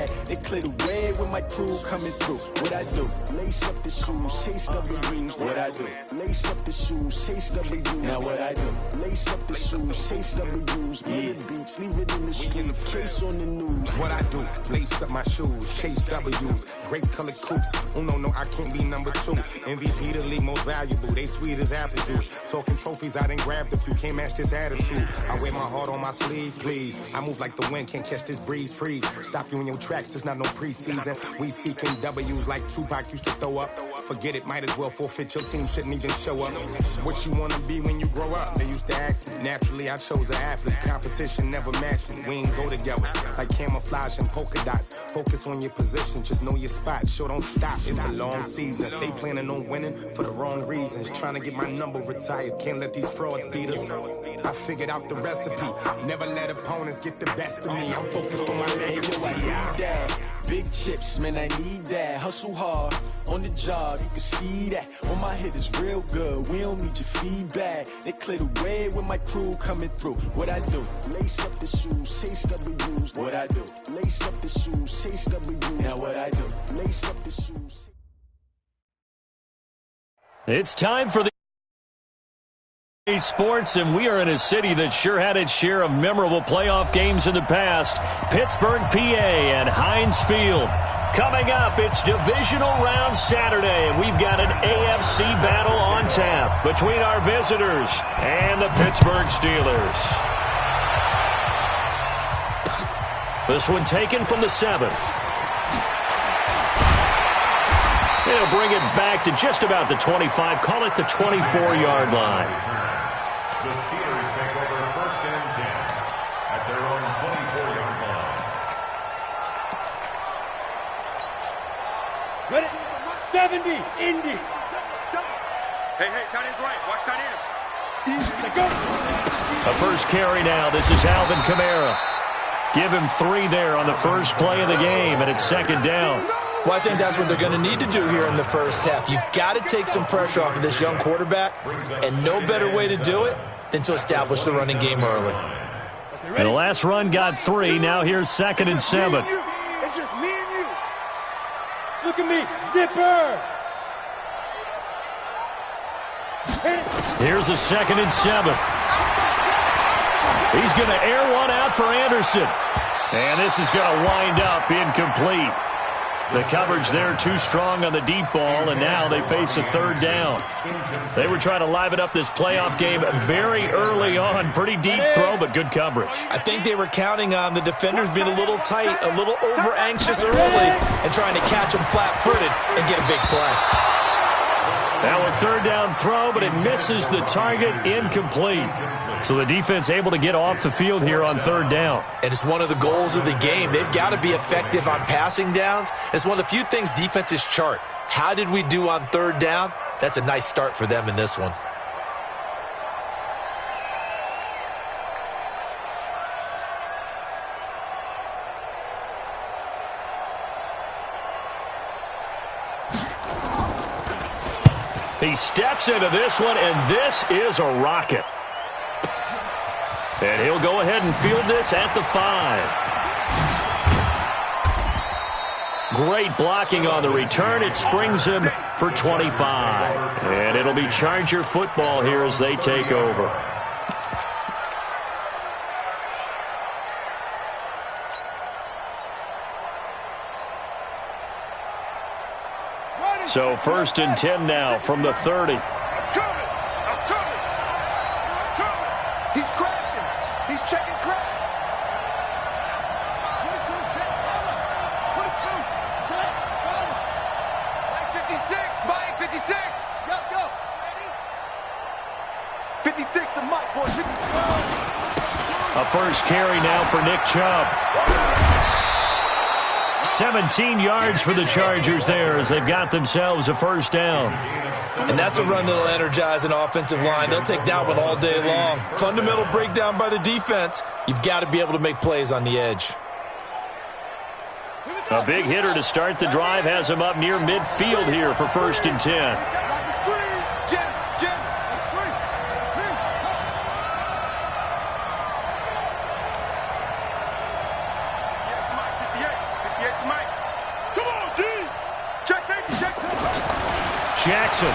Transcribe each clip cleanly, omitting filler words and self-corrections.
bad. They clear the way with my crew coming through. What I do? Lace up the shoes, chase W's. What I do? Lace up the shoes, chase W's. Now what I do? Lace up the shoes, chase W's. Yeah, beats, leave it in the street, case on the news. What I do? Lace up my shoes, chase W's. Great colored coops. Oh no, I can't be number 2. MVP the league most valuable. They sweet as apple juice. Talking trophies, I didn't grab the few. Can't match this attitude. I wear my heart on my sleeve, please. I move like the wind, can't catch this breeze, freeze. Stop you in your tracks, there's not no preseason. We seeking W's like Tupac used to throw up. Forget it, might as well forfeit. Your team shouldn't even show up. What you wanna be when you grow up? They used to ask me. Naturally, I chose an athlete. Competition never matched me. We ain't go together like camouflage and polka dots. Focus on your position, just know your spot. Show don't stop, it's a long season. They planning on winning for the wrong reasons. Trying to get my number retired, can't let these frauds beat us. I figured out the recipe. Never let opponents get the best of me. I'm focused on my legacy. I need that. Big chips, man, I need that. Hustle hard on the job, you can see that. On my hit is real good, we don't need your feedback. They clear the way with my crew coming through. What I do? Lace up the shoes, chase W's. What I do? Lace up the shoes, chase W's. Now what I do? Lace up the shoes. It's time for the Sports, and we are in a city that sure had its share of memorable playoff games in the past. Pittsburgh, PA, and Heinz Field. Coming up, it's divisional round Saturday, and we've got an AFC battle on tap between our visitors and the Pittsburgh Steelers. This one taken from the 7. They'll bring it back to just about the 25, call it the 24-yard line. The Steelers take over 1st and 10 at their own 24-yard line. Ready? 70, Indy. Hey, tight end's right. Watch tight end. Go. A first carry now. This is Alvin Kamara. Give him 3 there on the first play of the game, and it's 2nd down. Well, I think that's what they're going to need to do here in the first half. You've got to take some pressure off of this young quarterback, and no better way to do it than to establish the running game early. And the last run got 3. Now here's 2nd and 7. It's just me and you. Look at me. Zipper. Here's a 2nd and 7. He's going to air one out for Anderson. And this is going to wind up incomplete. The coverage there too strong on the deep ball, and now they face a 3rd down. They were trying to liven up this playoff game very early on. Pretty deep throw, but good coverage. I think they were counting on the defenders being a little tight, a little over-anxious early, and trying to catch them flat-footed and get a big play. Now a 3rd down throw, but it misses the target, incomplete. So the defense able to get off the field here on 3rd down. And it's one of the goals of the game. They've got to be effective on passing downs. It's one of the few things defenses chart. How did we do on 3rd down? That's a nice start for them in this one. He steps into this one, and this is a rocket. And he'll go ahead and field this at the 5. Great blocking on the return. It springs him for 25. And it'll be Charger football here as they take over. So 1st and 10 now from the 30. I'm coming. He's crashing. He's checking crash. 56, Mike, 56. Go. 56 to Mike, boy. 56. A first carry now for Nick Chubb. 17 yards for the Chargers there as they've got themselves a 1st down. And that's a run that'll energize an offensive line. They'll take that one all day long. Fundamental breakdown by the defense. You've got to be able to make plays on the edge. A big hitter to start the drive has him up near midfield here for 1st and 10. Jackson.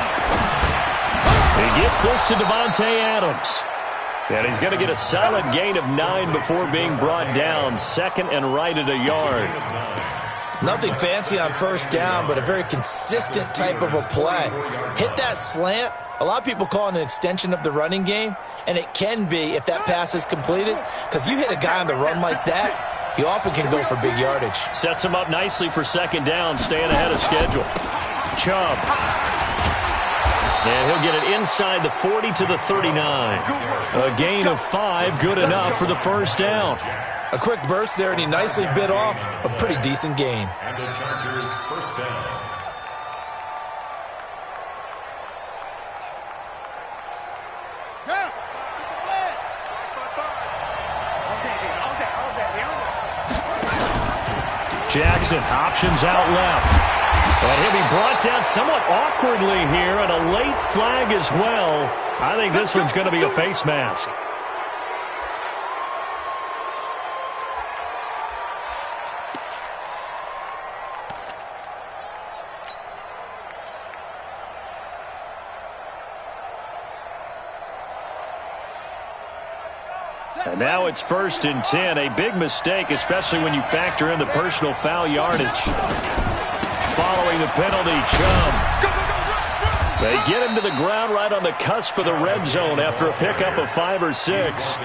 He gets this to Davante Adams. And he's going to get a solid gain of 9 before being brought down. Second and right at a yard. Nothing fancy on first down, but a very consistent type of a play. Hit that slant. A lot of people call it an extension of the running game, and it can be if that pass is completed, because you hit a guy on the run like that, he often can go for big yardage. Sets him up nicely for second down, staying ahead of schedule. Chubb. And he'll get it inside the 40 to the 39. A gain of 5, good enough for the first down. A quick burst there, and he nicely bit off a pretty decent gain. And the Chargers first down. Jackson, options out left. And he'll be brought down somewhat awkwardly here, and a late flag as well. I think this one's going to be a face mask. And now it's 1st and 10. A big mistake, especially when you factor in the personal foul yardage. Following the penalty, Chubb. They get him to the ground right on the cusp of the red zone after a pickup of 5 or 6. All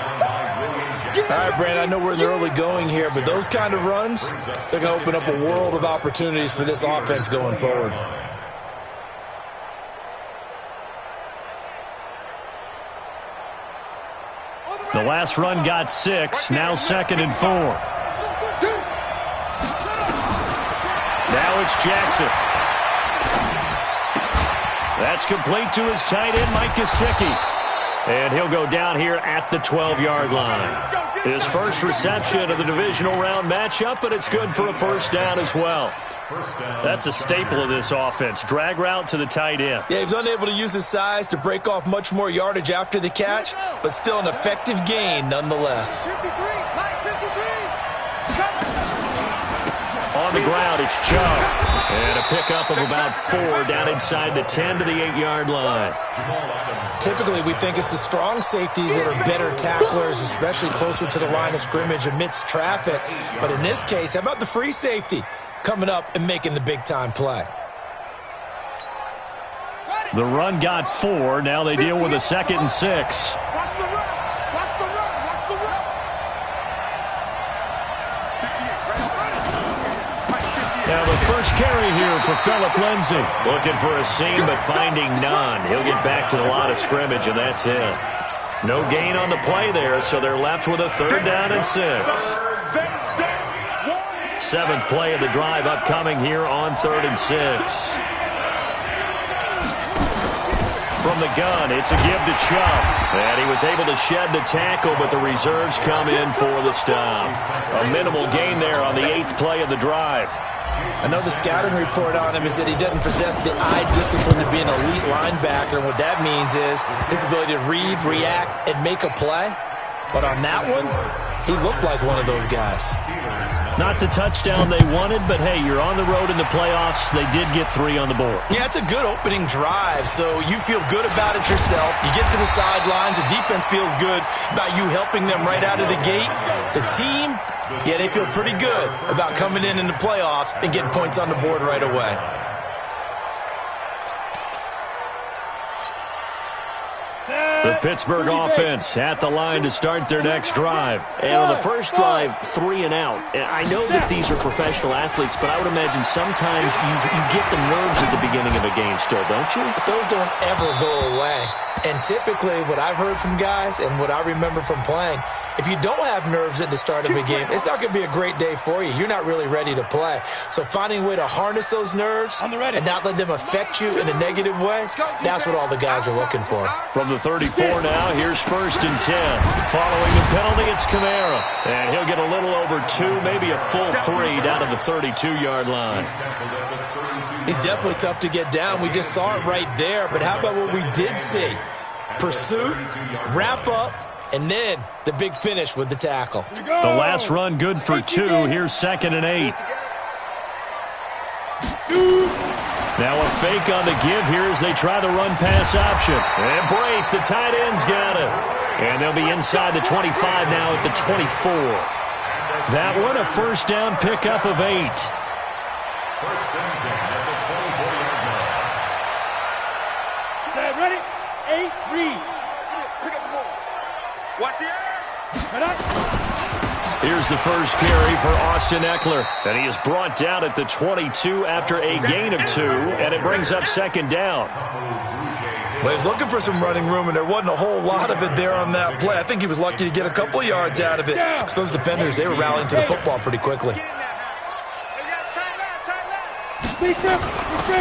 right, Brandon, I know we're in the early going here, but those kind of runs, they're going to open up a world of opportunities for this offense going forward. The last run got 6, now 2nd and 4. Now it's Jackson. That's complete to his tight end, Mike Gesicki. And he'll go down here at the 12-yard line. His first reception of the divisional round matchup, but it's good for a first down as well. That's a staple of this offense. Drag route to the tight end. Yeah, he was unable to use his size to break off much more yardage after the catch, but still an effective gain nonetheless. 53, Mike, 53. On the ground, it's Chubb. And a pickup of about 4 down inside the 10 to the 8-yard line. Typically, we think it's the strong safeties that are better tacklers, especially closer to the line of scrimmage amidst traffic. But in this case, how about the free safety coming up and making the big-time play? The run got 4. Now they deal with a 2nd and 6. Watch the run. Watch the run. Watch the run. Now the first carry here for Phillip Lindsay. Looking for a seam, but finding none. He'll get back to the line of scrimmage, and that's it. No gain on the play there, so they're left with a 3rd down and 6. 7th play of the drive upcoming here on 3rd and 6. From the gun, it's a give to Chubb. And he was able to shed the tackle, but the reserves come in for the stop. A minimal gain there on the 8th play of the drive. I know the scouting report on him is that he doesn't possess the eye discipline to be an elite linebacker, and what that means is his ability to read, react, and make a play. But on that one, he looked like one of those guys. Not the touchdown they wanted, but hey, you're on the road in the playoffs. They did get 3 on the board. Yeah, it's a good opening drive, so you feel good about it yourself. You get to the sidelines. The defense feels good about you helping them right out of the gate. The team, yeah, they feel pretty good about coming in the playoffs and getting points on the board right away. The Pittsburgh offense at the line to start their next drive. And on the first drive, 3 and out. And I know that these are professional athletes, but I would imagine sometimes you get the nerves at the beginning of a game still, don't you? Those don't ever go away. And typically what I've heard from guys and what I remember from playing, if you don't have nerves at the start of a game, it's not going to be a great day for you. You're not really ready to play. So finding a way to harness those nerves and not let them affect you in a negative way, that's what all the guys are looking for. From the 34 now, here's 1st and 10. Following the penalty, it's Kamara. And he'll get a little over 2, maybe a full 3 down to the 32-yard line. He's definitely tough to get down. We just saw it right there. But how about what we did see? Pursuit, wrap up, and then the big finish with the tackle. The last run good for 2. Here's 2nd and 8. Now a fake on the give here as they try the run-pass option. And Brate, the tight end's got it. And they'll be inside the 25 now at the 24. That one a first down pickup of 8. First and 10 at the 24-yard line. Set, ready? 8, read. Pick up the ball. Watch the air. Here's the first carry for Austin Ekeler. And he is brought down at the 22 after a gain of 2. And it brings up second down. Well, he was looking for some running room, and there wasn't a whole lot of it there on that play. I think he was lucky to get a couple of yards out of it. Because those defenders, they were rallying to the football pretty quickly.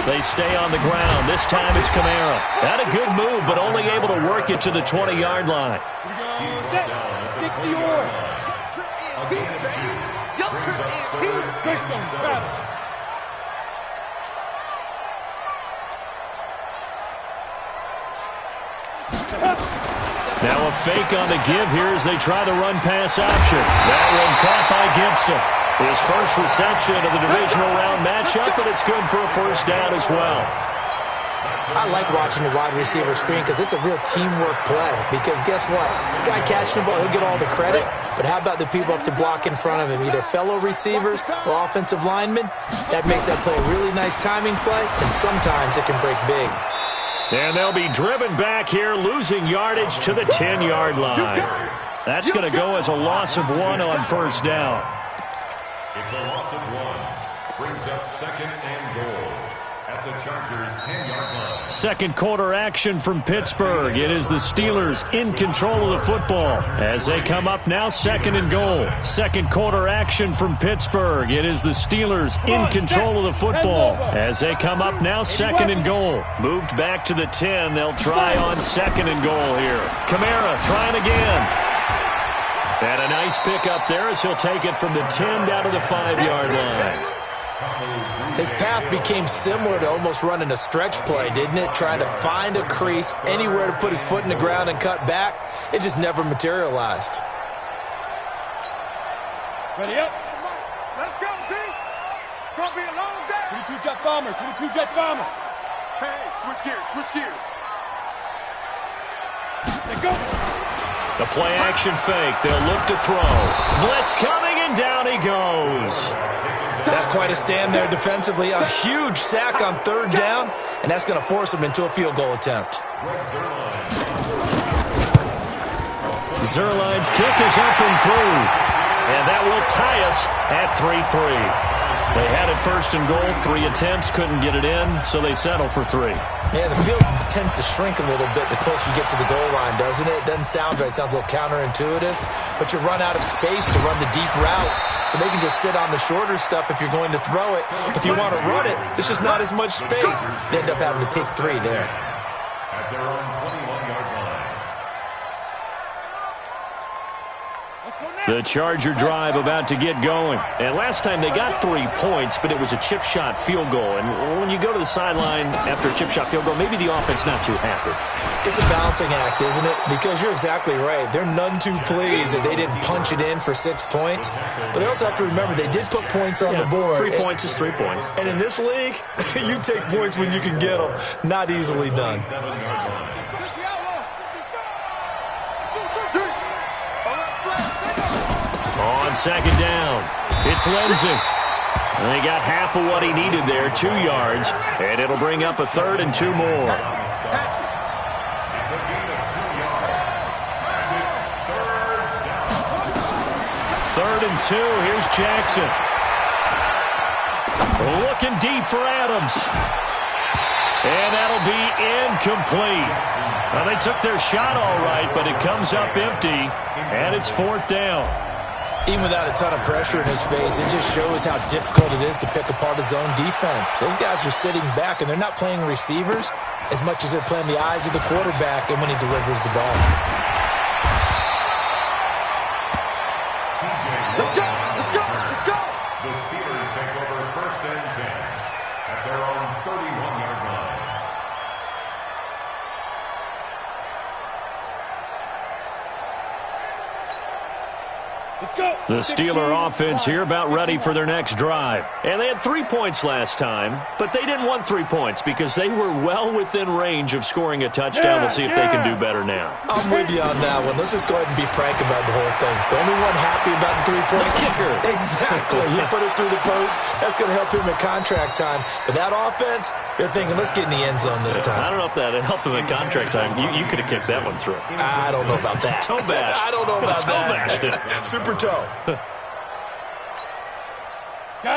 They stay on the ground. This time it's Kamara. Had a good move, but only able to work it to the 20-yard line. Set, 60 or. Greystone, travel. Now a fake on the give here as they try the run-pass option. That one caught by Gibson. His first reception of the divisional round matchup, but it's good for a first down as well. I like watching the wide receiver screen because it's a real teamwork play. Because guess what? The guy catching the ball, he'll get all the credit. But how about the people up to block in front of him, either fellow receivers or offensive linemen? That makes that play a really nice timing play, and sometimes it can break big. And they'll be driven back here, losing yardage to the 10-yard line. That's going to go as a loss of 1 on first down. It's a loss of 1. Brings up second and goal at the Chargers' 10-yard line. Second quarter action from Pittsburgh. It is the Steelers in control of the football as they come up now second and goal. Second quarter action from Pittsburgh. It is the Steelers in control of the football as they come up now second and goal. Moved back to the 10. They'll try on second and goal here. Kamara trying again. And a nice pick up there as he'll take it from the 10 down to the 5-yard line. His path became similar to almost running a stretch play, didn't it? Trying to find a crease, anywhere to put his foot in the ground and cut back. It just never materialized. Ready up. Let's go, D. It's going to be a long day. 22 jet bomber, 22 jet bomber. Hey, switch gears, switch gears. Let's go. The play action fake. They'll look to throw. Blitz coming, and down he goes. That's quite a stand there defensively. A huge sack on third down, and that's going to force him into a field goal attempt. Zerline's kick is up and through. And that will tie us at 3-3. They had it first and goal. 3 attempts, couldn't get it in, so they settle for 3. Yeah, the field tends to shrink a little bit the closer you get to the goal line, doesn't it? It doesn't sound right. It sounds a little counterintuitive. But you run out of space to run the deep routes, so they can just sit on the shorter stuff if you're going to throw it. If you want to run it, there's just not as much space. You end up having to take 3 there. At their own 21-yard line. The Charger drive about to get going. And last time they got 3 points, but it was a chip shot field goal. And when you go to the sideline after a chip shot field goal, maybe the offense not too happy. It's a balancing act, isn't it? Because you're exactly right. They're none too pleased that they didn't punch it in for 6 points. But they also have to remember they did put points on the board. 3 points is 3 points. And in this league, you take points when you can get them. Not easily done. 7-yard line. On second down, it's Lindsey. And they got half of what he needed there, 2 yards, and it'll bring up a 3rd and 2 more. It's a gain of 2 yards. And it's 3rd down. 3rd and 2, here's Jackson. Looking deep for Adams. And that'll be incomplete. Well, they took their shot all right, but it comes up empty, and it's 4th down. Even without a ton of pressure in his face, it just shows how difficult it is to pick apart his own defense. Those guys are sitting back, and they're not playing receivers as much as they're playing the eyes of the quarterback and when he delivers the ball. Let's go, let's go, let's go. The Steelers take over 1st and 10 at their own 31-yard line. Let's go. The Steeler offense here about ready for their next drive. And they had 3 points last time, but they didn't want 3 points because they were well within range of scoring a touchdown. We'll see if they can do better now. I'm with you on that one. Let's just go ahead and be frank about the whole thing. The only one happy about the 3-point kicker. Exactly. He put it through the post. That's going to help him in contract time. But that offense, they're thinking, let's get in the end zone this time. I don't know if that helped him in contract time. You could have kicked that one through. I don't know about that. Toe bash. I don't know about Toe bashed it. Super toe.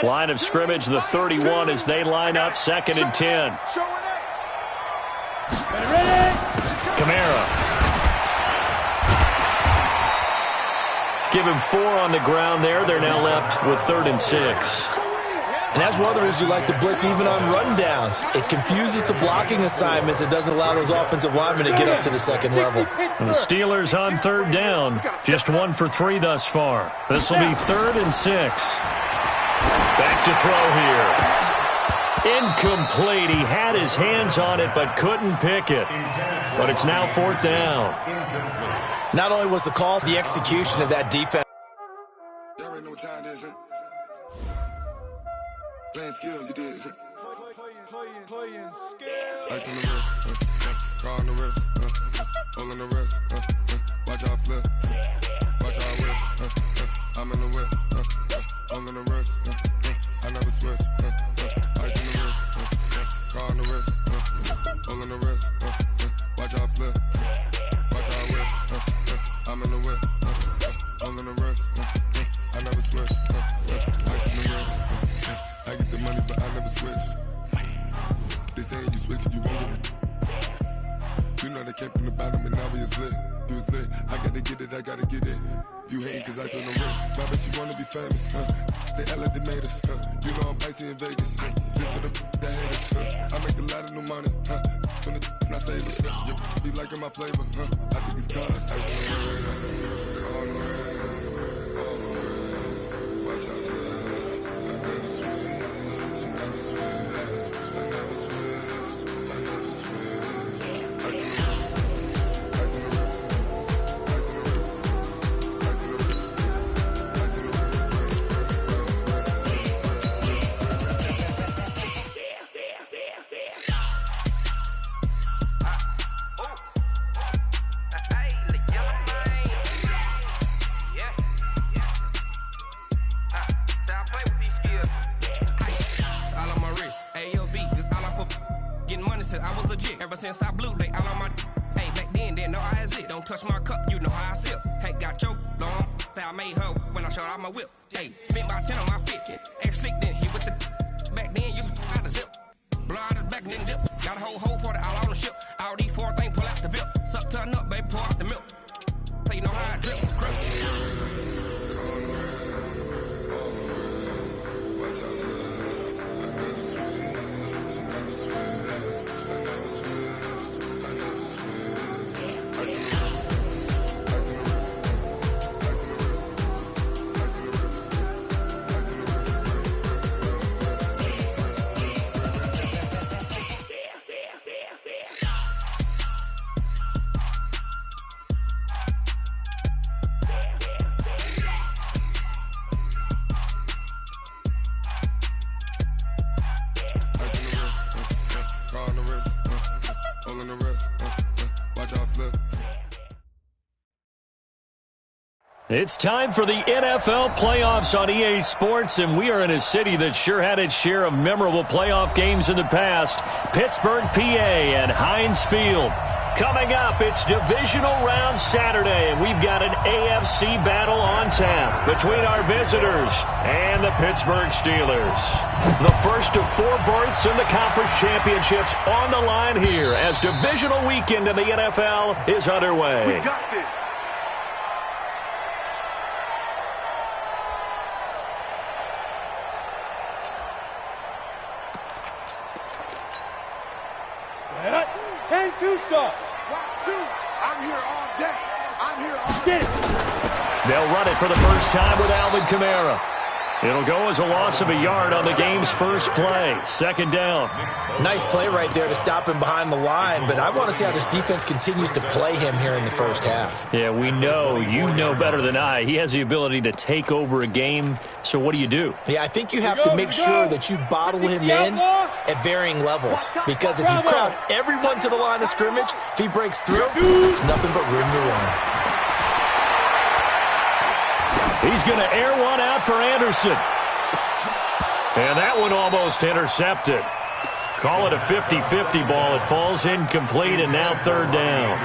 Line of scrimmage, the 31 as they line up 2nd and 10. Kamara. Give him 4 on the ground there. They're now left with 3rd and 6. And that's one of the reasons you like to blitz even on rundowns. It confuses the blocking assignments. It doesn't allow those offensive linemen to get up to the second level. And the Steelers on 3rd down. Just 1 for 3 thus far. This will be 3rd and 6. Back to throw here. Incomplete. He had his hands on it but couldn't pick it. But it's now 4th down. Not only was the call, the execution of that defense. Playing skills, you did. Playing skills. Ice on the wrist, car on the wrist, hole in the wrist, watch out flip, watch out whip, I'm in the whip, hole in the wrist, I never switch, ice on the wrist, car on the wrist, hole in the wrist, watch out flip, watch out whip, I'm in the whip, hole in the wrist, I never switch, ice on the wrist. I get the money, but I never switch. They saying you switch, you won't get it. You know they came from the bottom and now we is lit. You was lit. I gotta get it, I gotta get it. You hating cause I on the wrist. Why bet you wanna be famous, They act like they made us, You know I'm icy in Vegas, This for the that hate us, I make a lot of new money, When it's not savers, You be liking my flavor, I think it's cause. Ice on the wrist, on the wrist, on the wrist. Watch out, I never switch. I was legit. Ever since I blew, they all on my hey, back then, didn't know I exist. Don't touch my cup, you know how I sip. Hey, got your long, say I made her when I showed out my whip. Hey, spent about 10 on my fit. Ex-slick, then hit with the back then, used to out the zip. Blow out his back, then dip. Got a whole party all on the ship. All these 4 things, pull out the VIP. Suck to a nut, baby, pour out the milk. So you know how I drip. It's time for the NFL playoffs on EA Sports, and we are in a city that sure had its share of memorable playoff games in the past. Pittsburgh, PA, and Heinz Field. Coming up, it's divisional round Saturday, and we've got an AFC battle on tap between our visitors and the Pittsburgh Steelers. The first of 4 berths in the conference championships on the line here as divisional weekend in the NFL is underway. We got this. Take 2, son. Watch 2. I'm here all day. I'm here all day. They'll run it for the first time with Alvin Kamara. It'll go as a loss of a yard on the game's first play. Second down. Nice play right there to stop him behind the line, but I want to see how this defense continues to play him here in the first half. Yeah, we know. You know better than I. He has the ability to take over a game, so what do you do? Yeah, I think you have to make sure that you bottle him in at varying levels, because if you crowd everyone to the line of scrimmage, if he breaks through, there's nothing but room to run. He's going to air one out for Anderson. And that one almost intercepted. Call it a 50-50 ball. It falls incomplete, and now third down.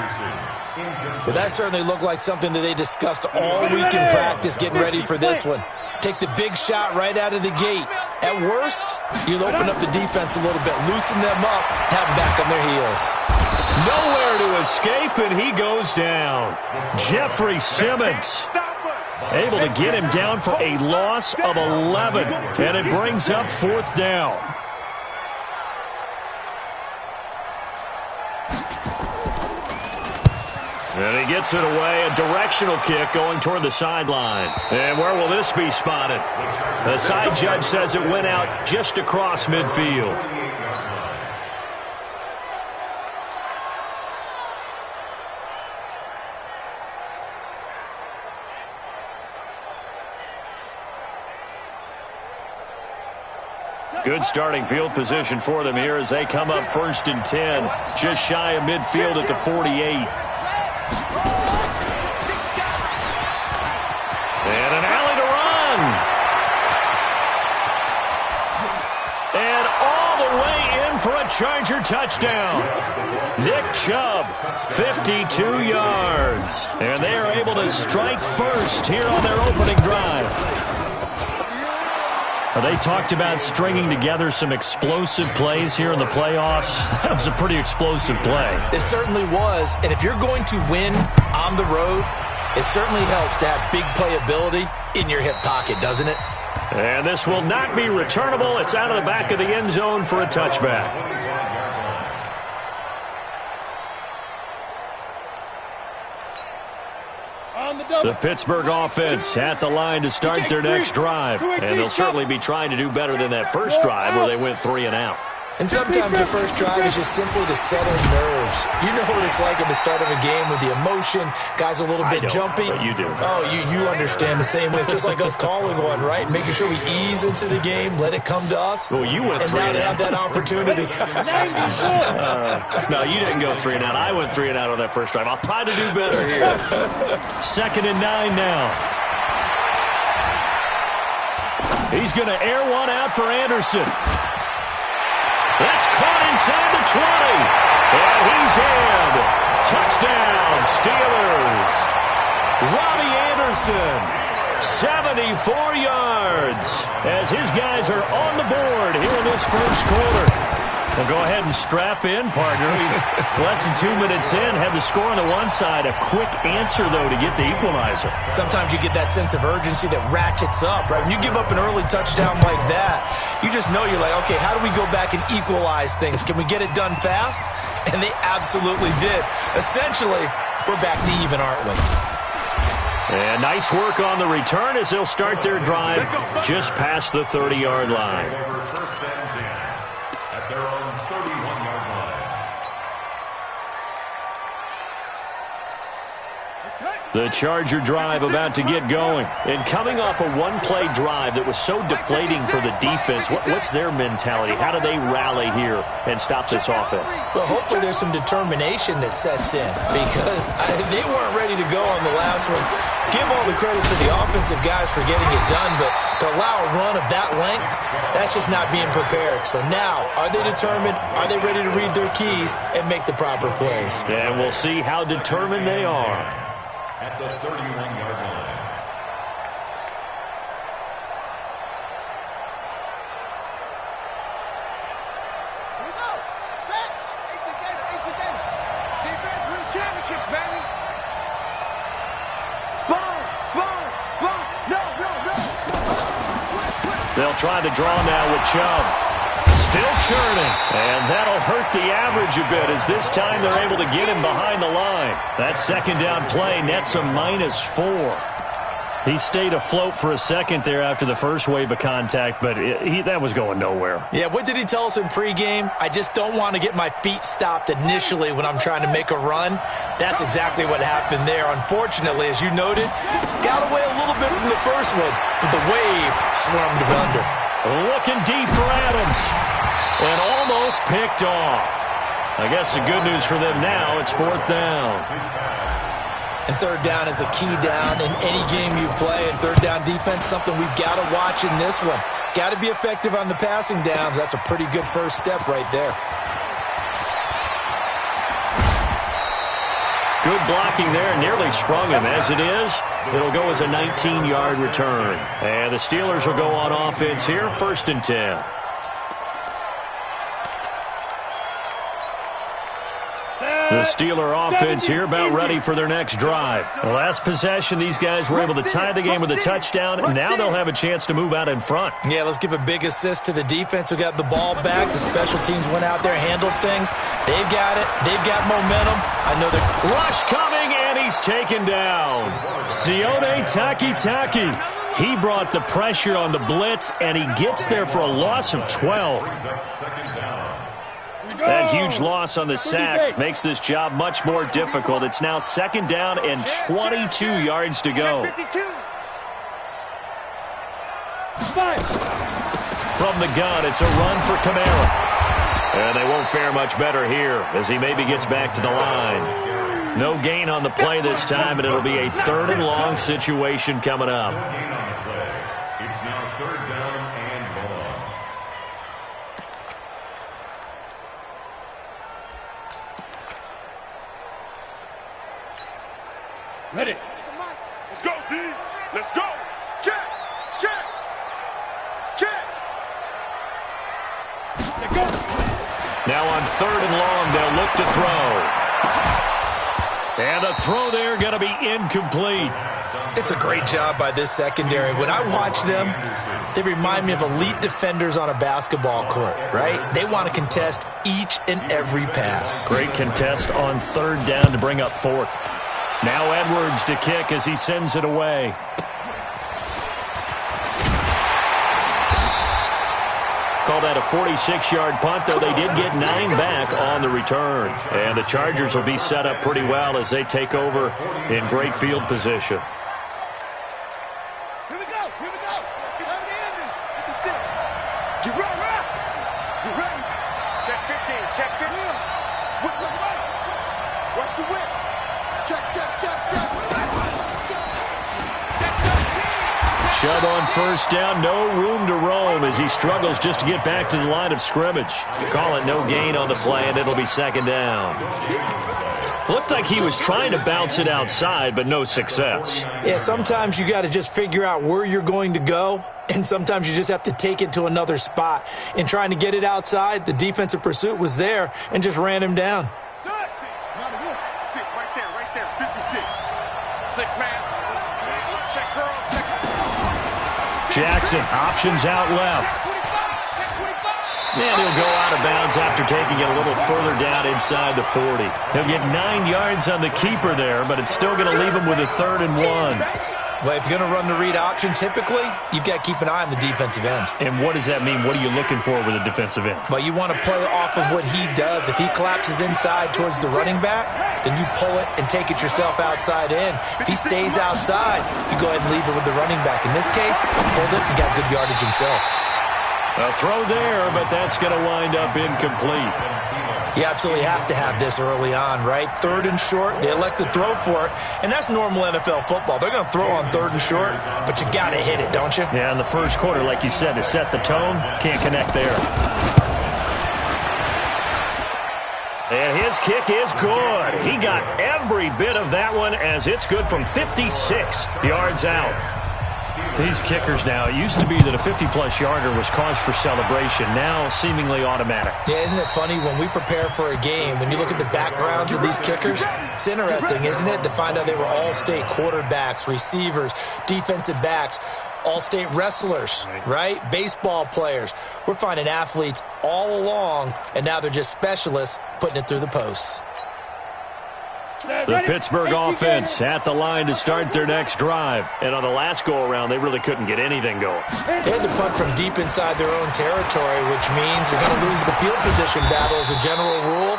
Well, that certainly looked like something that they discussed all week in practice getting ready for this one. Take the big shot right out of the gate. At worst, you'll open up the defense a little bit, loosen them up, have them back on their heels. Nowhere to escape, and he goes down. Jeffrey Simmons able to get him down for a loss of 11, and it brings up fourth down. And he gets it away, a directional kick going toward the sideline. And where will this be spotted? The side judge says it went out just across midfield. Good starting field position for them here as they come up 1st and 10, just shy of midfield at the 48. And an alley to run. And all the way in for a Charger touchdown. Nick Chubb, 52 yards. And they are able to strike first here on their opening drive. They talked about stringing together some explosive plays here in the playoffs. That was a pretty explosive play. It certainly was. And if you're going to win on the road, it certainly helps to have big playability in your hip pocket, doesn't it? And this will not be returnable. It's out of the back of the end zone for a touchback. The Pittsburgh offense at the line to start their next drive. And they'll certainly be trying to do better than that first drive where they went 3 and out. And sometimes the first drive is just simply to settle nerves. You know what it's like at the start of a game with the emotion, guys a little bit jumpy. But you do. Oh, you understand the same way. It's just like us calling one, right? Making sure we ease into the game, let it come to us. Well, you went 3 and out. And now they have that opportunity. No, you didn't go 3 and out. I went 3 and out on that first drive. I'll try to do better here. 2nd and 9 now. He's going to air one out for Anderson. That's caught inside the 20. And he's in. Touchdown, Steelers. Robbie Anderson, 74 yards, as his guys are on the board here in this first quarter. Well, go ahead and strap in, partner. Less than 2 minutes in, have the score on the one side. A quick answer, though, to get the equalizer. Sometimes you get that sense of urgency that ratchets up, right? When you give up an early touchdown like that, you just know you're like, okay, how do we go back and equalize things? Can we get it done fast? And they absolutely did. Essentially, we're back to even, aren't we? And nice work on the return as they'll start their drive just past the 30-yard line. The Charger drive about to get going. And coming off a one-play drive that was so deflating for the defense, what's their mentality? How do they rally here and stop this offense? Well, hopefully there's some determination that sets in, because they weren't ready to go on the last one. Give all the credit to the offensive guys for getting it done, but to allow a run of that length, that's just not being prepared. So now, are they determined? Are they ready to read their keys and make the proper plays? And we'll see how determined they are. At the 31-yard line. Here we go. Set. Eight together. Defense wins championships, baby. Spawn. No. They'll try to draw now with Chubb. Still churning, and that'll hurt the average a bit as this time they're able to get him behind the line. That second down play nets a -4. He stayed afloat for a second there after the first wave of contact, but that was going nowhere. Yeah, what did he tell us in pregame? I just don't want to get my feet stopped initially when I'm trying to make a run. That's exactly what happened there. Unfortunately, as you noted, got away a little bit from the first one, but the wave swarmed him under. Looking deep for Adams, and almost picked off. I guess the good news for them now, it's 4th down. And 3rd down is a key down in any game you play. And 3rd down defense, something we've got to watch in this one. Got to be effective on the passing downs. That's a pretty good first step right there. Good blocking there. Nearly sprung him. As it is, it'll go as a 19-yard return. And the Steelers will go on offense here, 1st and 10. The Steeler offense here about ready for their next drive. The last possession, these guys were able to tie the game with a touchdown, and now they'll have a chance to move out in front. Yeah, let's give a big assist to the defense who got the ball back. The special teams went out there, handled things. They've got it. They've got momentum. I know the rush coming, and he's taken down. Sione Takitaki. He brought the pressure on the blitz, and he gets there for a loss of 12. That huge loss on the sack makes this job much more difficult. It's now 2nd down and 22 yards to go. From the gun, it's a run for Kamara. And they won't fare much better here as he maybe gets back to the line. No gain on the play this time, and it'll be a 3rd and long situation coming up. It's now 3rd down and long. Ready. Let's go, D. Let's go. Check. Check. Check. Now on 3rd and long, they'll look to throw. And the throw there going to be incomplete. It's a great job by this secondary. When I watch them, they remind me of elite defenders on a basketball court, right? They want to contest each and every pass. Great contest on 3rd down to bring up 4th. Now Edwards to kick as he sends it away. Call that a 46-yard punt, though they did get 9 back on the return. And the Chargers will be set up pretty well as they take over in great field position. Here we go. Here we go. Get over the engine. Get the 6. Get ready. Get ready. Check 15. Check 15. Whip, whip, whip. Watch the whip. Check, check, check, check. Chubb on 1st down, no room to roam as he struggles just to get back to the line of scrimmage. Call it no gain on the play, and it'll be 2nd down. Looked like he was trying to bounce it outside, but no success. Yeah, sometimes you got to just figure out where you're going to go, and sometimes you just have to take it to another spot. In trying to get it outside, the defensive pursuit was there and just ran him down. 6 right there, 56. 6 man. Check girls, check. Jackson, options out left. And he'll go out of bounds after taking it a little further down inside the 40. He'll get 9 yards on the keeper there, but it's still going to leave him with a 3rd and 1. Well, if you're going to run the read option, typically, you've got to keep an eye on the defensive end. And what does that mean? What are you looking for with a defensive end? Well, you want to play off of what he does. If he collapses inside towards the running back, then you pull it and take it yourself outside in. If he stays outside, you go ahead and leave it with the running back. In this case, he pulled it and got good yardage himself. A throw there, but that's going to wind up incomplete. You absolutely have to have this early on, right? 3rd and short, they elect to throw for it, and that's normal NFL football. They're going to throw on 3rd and short, but you got to hit it, don't you? Yeah, in the first quarter, like you said, to set the tone, can't connect there. And his kick is good. He got every bit of that one as it's good from 56 yards out. These kickers now, it used to be that a 50-plus yarder was cause for celebration. Now, seemingly automatic. Yeah, isn't it funny when we prepare for a game, when you look at the backgrounds of these kickers, it's interesting, isn't it, to find out they were all-state quarterbacks, receivers, defensive backs, all-state wrestlers, right? Baseball players. We're finding athletes all along, and now they're just specialists putting it through the posts. The Pittsburgh offense at the line to start their next drive. And on the last go-around, they really couldn't get anything going. They had to punt from deep inside their own territory, which means they're going to lose the field position battle as a general rule.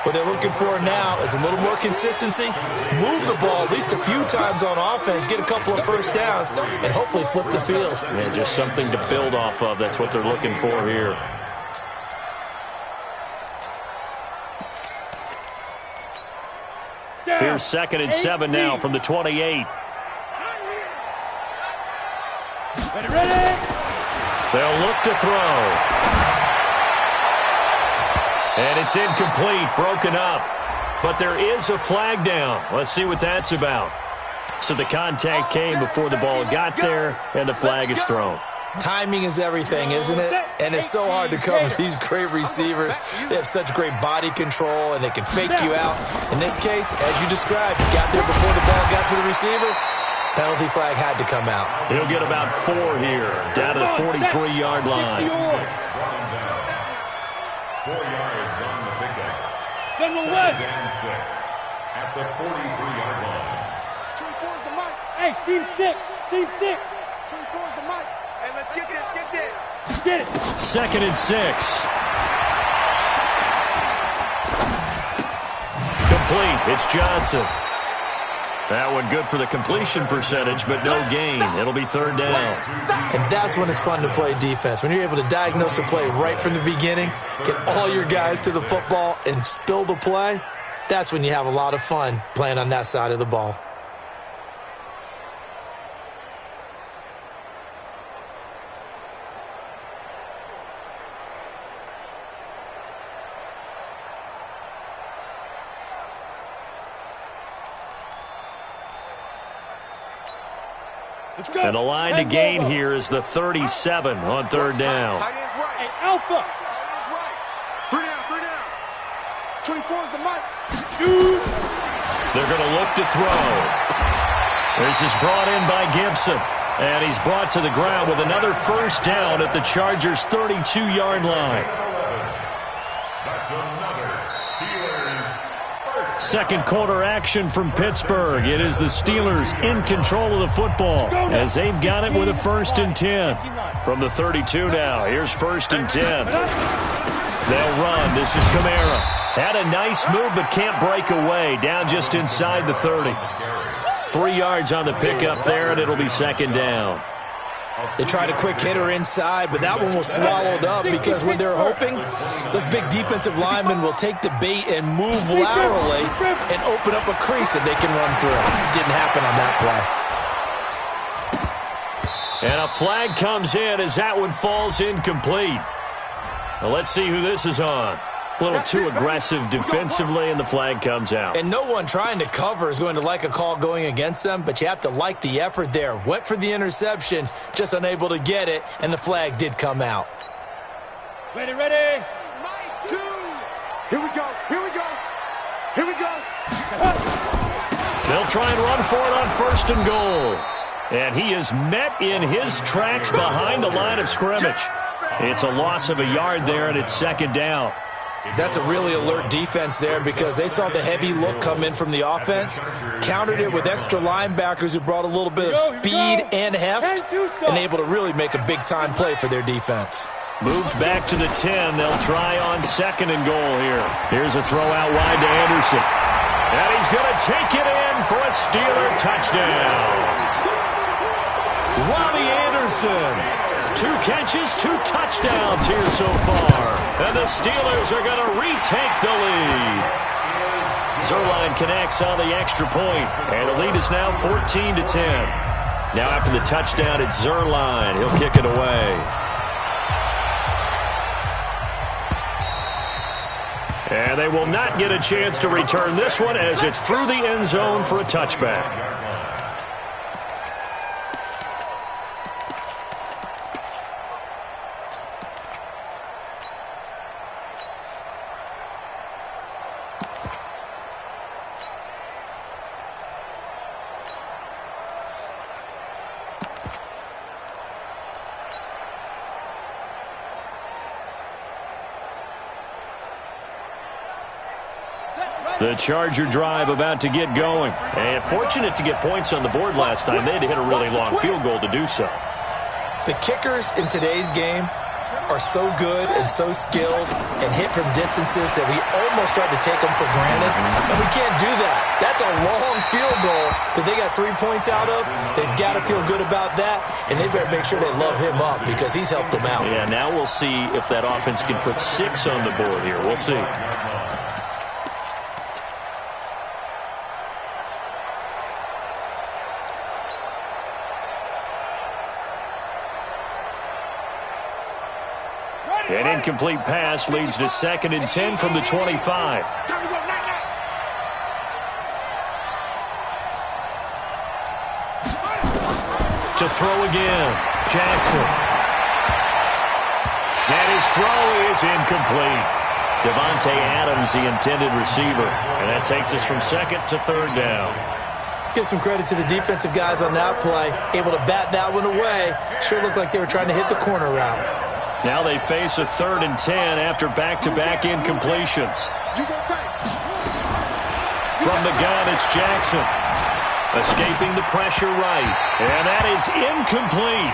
What they're looking for now is a little more consistency, move the ball at least a few times on offense, get a couple of first downs, and hopefully flip the field. Yeah, just something to build off of. That's what they're looking for here. Here's 2nd and 7 now from the 28. Ready. They'll look to throw. And it's incomplete, broken up. But there is a flag down. Let's see what that's about. So the contact came before the ball got there, and the flag is thrown. Timing is everything, isn't it? And it's so hard to cover these great receivers. They have such great body control, and they can fake you out. In this case, as you described, you got there before the ball got to the receiver. Penalty flag had to come out. He'll get about 4 here, down to the 43-yard line. 4 yards on the pickup. General West. And 6 at the 43-yard line. 24 is the mic. Hey, Steve 6. Steve 6. 24 is the mic. Hey, let's get this. Get this. Get it. 2nd and 6. Complete. It's Johnson. That one good for the completion percentage, but no gain. It'll be 3rd down. And that's when it's fun to play defense. When you're able to diagnose a play right from the beginning, get all your guys to the football and spill the play, that's when you have a lot of fun playing on that side of the ball. And the line to gain here is the 37 on 3rd down. Hey, Alpha. 3 down. 24 is the mic. Shoot. They're going to look to throw. This is brought in by Gibson. And he's brought to the ground with another 1st down at the Chargers' 32-yard line. That's another Steelers first. Second quarter action from Pittsburgh. It is the Steelers in control of the football as they've got it with a 1st and 10. From the 32 now, here's 1st and 10. They'll run. This is Kamara. Had a nice move but can't break away. Down just inside the 30. 3 yards on the pickup there, and it'll be 2nd down. They tried a quick hitter inside, but that one was swallowed up because what they're hoping, those big defensive linemen will take the bait and move laterally and open up a crease that they can run through. Didn't happen on that play. And a flag comes in as that one falls incomplete. Well, let's see who this is on. A little too aggressive defensively, and the flag comes out. And no one trying to cover is going to like a call going against them, but you have to like the effort there. Went for the interception, just unable to get it, and the flag did come out. Ready. Mike, 2. Here we go. They'll try and run for it on 1st and goal. And he is met in his tracks behind the line of scrimmage. It's a loss of a yard there, and it's 2nd down. That's a really alert defense there because they saw the heavy look come in from the offense, countered it with extra linebackers who brought a little bit of speed and heft, and able to really make a big-time play for their defense. Moved back to the 10. They'll try on 2nd and goal here. Here's a throw out wide to Anderson. And he's going to take it in for a Steeler touchdown. Robbie Anderson. 2 catches, 2 touchdowns here so far. And the Steelers are going to retake the lead. Zuerlein connects on the extra point, and the lead is now 14-10. Now after the touchdown, it's Zuerlein. He'll kick it away. And they will not get a chance to return this one as it's through the end zone for a touchback. The Charger drive about to get going. And fortunate to get points on the board last time. They had to hit a really long field goal to do so. The kickers in today's game are so good and so skilled and hit from distances that we almost start to take them for granted. And we can't do that. That's a long field goal that they got 3 points out of. They've got to feel good about that, and they better make sure they love him up because he's helped them out. Yeah, now we'll see if that offense can put 6 on the board here. We'll see. An incomplete pass leads to 2nd and 10 from the 25. To throw again, Jackson. And his throw is incomplete. Devontae Adams, the intended receiver. And that takes us from 2nd to 3rd down. Let's give some credit to the defensive guys on that play. Able to bat that one away. Sure looked like they were trying to hit the corner route. Now they face a 3rd and 10 after back-to-back incompletions. From the gun, it's Jackson. Escaping the pressure right. And that is incomplete.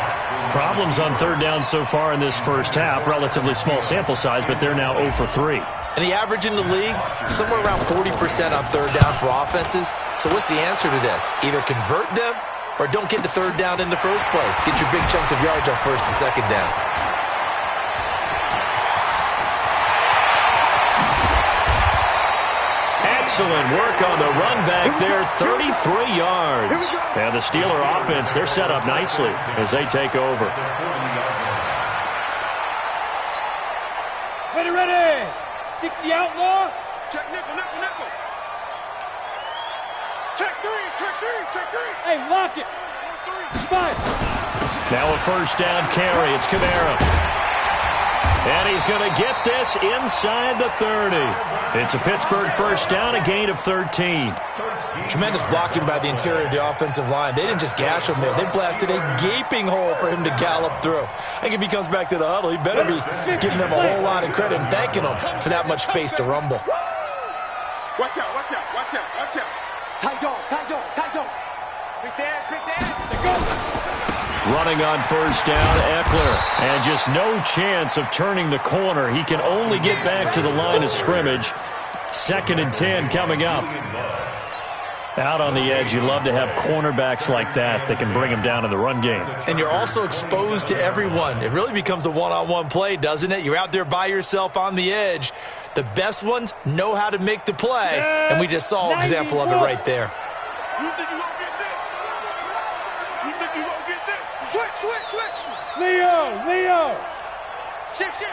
Problems on 3rd down so far in this first half. Relatively small sample size, but they're now 0 for 3. And the average in the league, somewhere around 40% on 3rd down for offenses. So what's the answer to this? Either convert them or don't get to 3rd down in the first place. Get your big chunks of yards on 1st and 2nd down. Excellent work on the run back there, 33 yards. And the Steeler offense, they're set up nicely as they take over. Ready. 60 outlaw. Check nickel, nickel, nickel. Check three. Hey, lock it. 5. Now a 1st down carry. It's Kamara. And he's going to get this inside the 30. It's a Pittsburgh 1st down, a gain of 13. Tremendous blocking by the interior of the offensive line. They didn't just gash him there. They blasted a gaping hole for him to gallop through. I think if he comes back to the huddle, he better be giving them a whole lot of credit and thanking them for that much space to rumble. Watch out. Tight dog. Big Dan. Let's go. Running on 1st down, Eckler. And just no chance of turning the corner. He can only get back to the line of scrimmage. 2nd and 10 coming up. Out on the edge, you love to have cornerbacks like that can bring him down in the run game. And you're also exposed to everyone. It really becomes a one-on-one play, doesn't it? You're out there by yourself on the edge. The best ones know how to make the play, and we just saw an example of it right there. You think you gonna get this? Switch. Leo. Shift.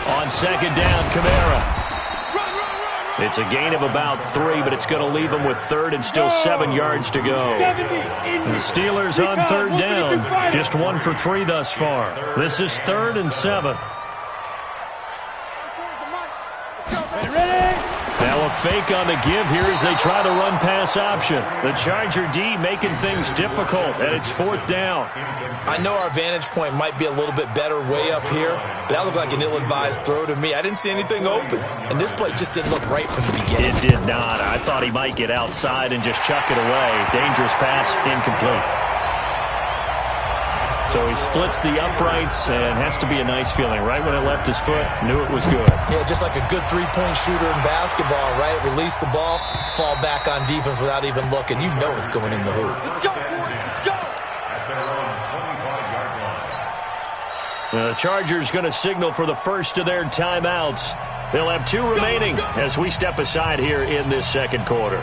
On 2nd down, Kamara. It's a gain of about 3, but it's going to leave him with 3rd and still 7 yards to go. And the Steelers on 3rd down, just 1 for 3 thus far. This is 3rd and 7. Now a fake on the give here as they try to run pass option. The Charger D making things difficult, and it's 4th down. I know our vantage point might be a little bit better way up here, but that looked like an ill-advised throw to me. I didn't see anything open, and this play just didn't look right from the beginning. It did not. I thought he might get outside and just chuck it away. Dangerous pass, incomplete. So he splits the uprights and has to be a nice feeling. Right when it left his foot, knew it was good. Yeah, just like a good three-point shooter in basketball, right? Release the ball, fall back on defense without even looking. You know it's going in the hoop. Let's go. The Chargers going to signal for the first of their timeouts. They'll have 2 remaining as we step aside here in this 2nd quarter.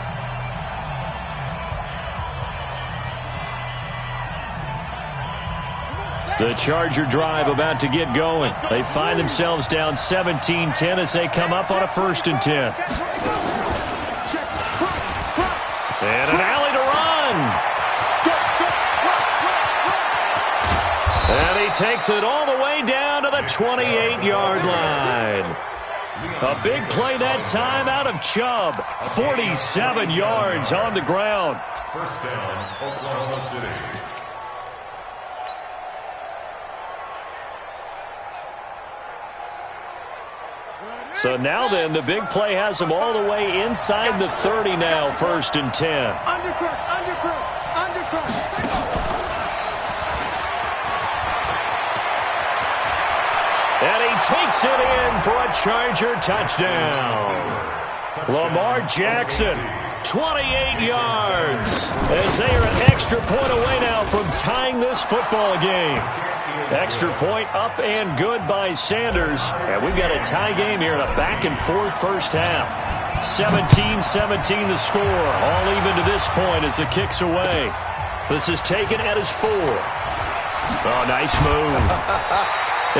The Charger drive about to get going. They find themselves down 17-10 as they come up on a 1st and 10. And an alley to run. And he takes it all the way down to the 28-yard line. A big play that time out of Chubb. 47 yards on the ground. 1st down, Oklahoma City. So now then, the big play has them all the way inside the 30 now, 1st and 10. And he takes it in for a Charger touchdown. Lamar Jackson, 28 yards, as they are an extra point away now from tying this football game. Extra point up and good by Sanders. And we've got a tie game here in a back-and-forth first half. 17-17 the score. All even to this point as the kick's away. This is taken at his 4. Oh, nice move.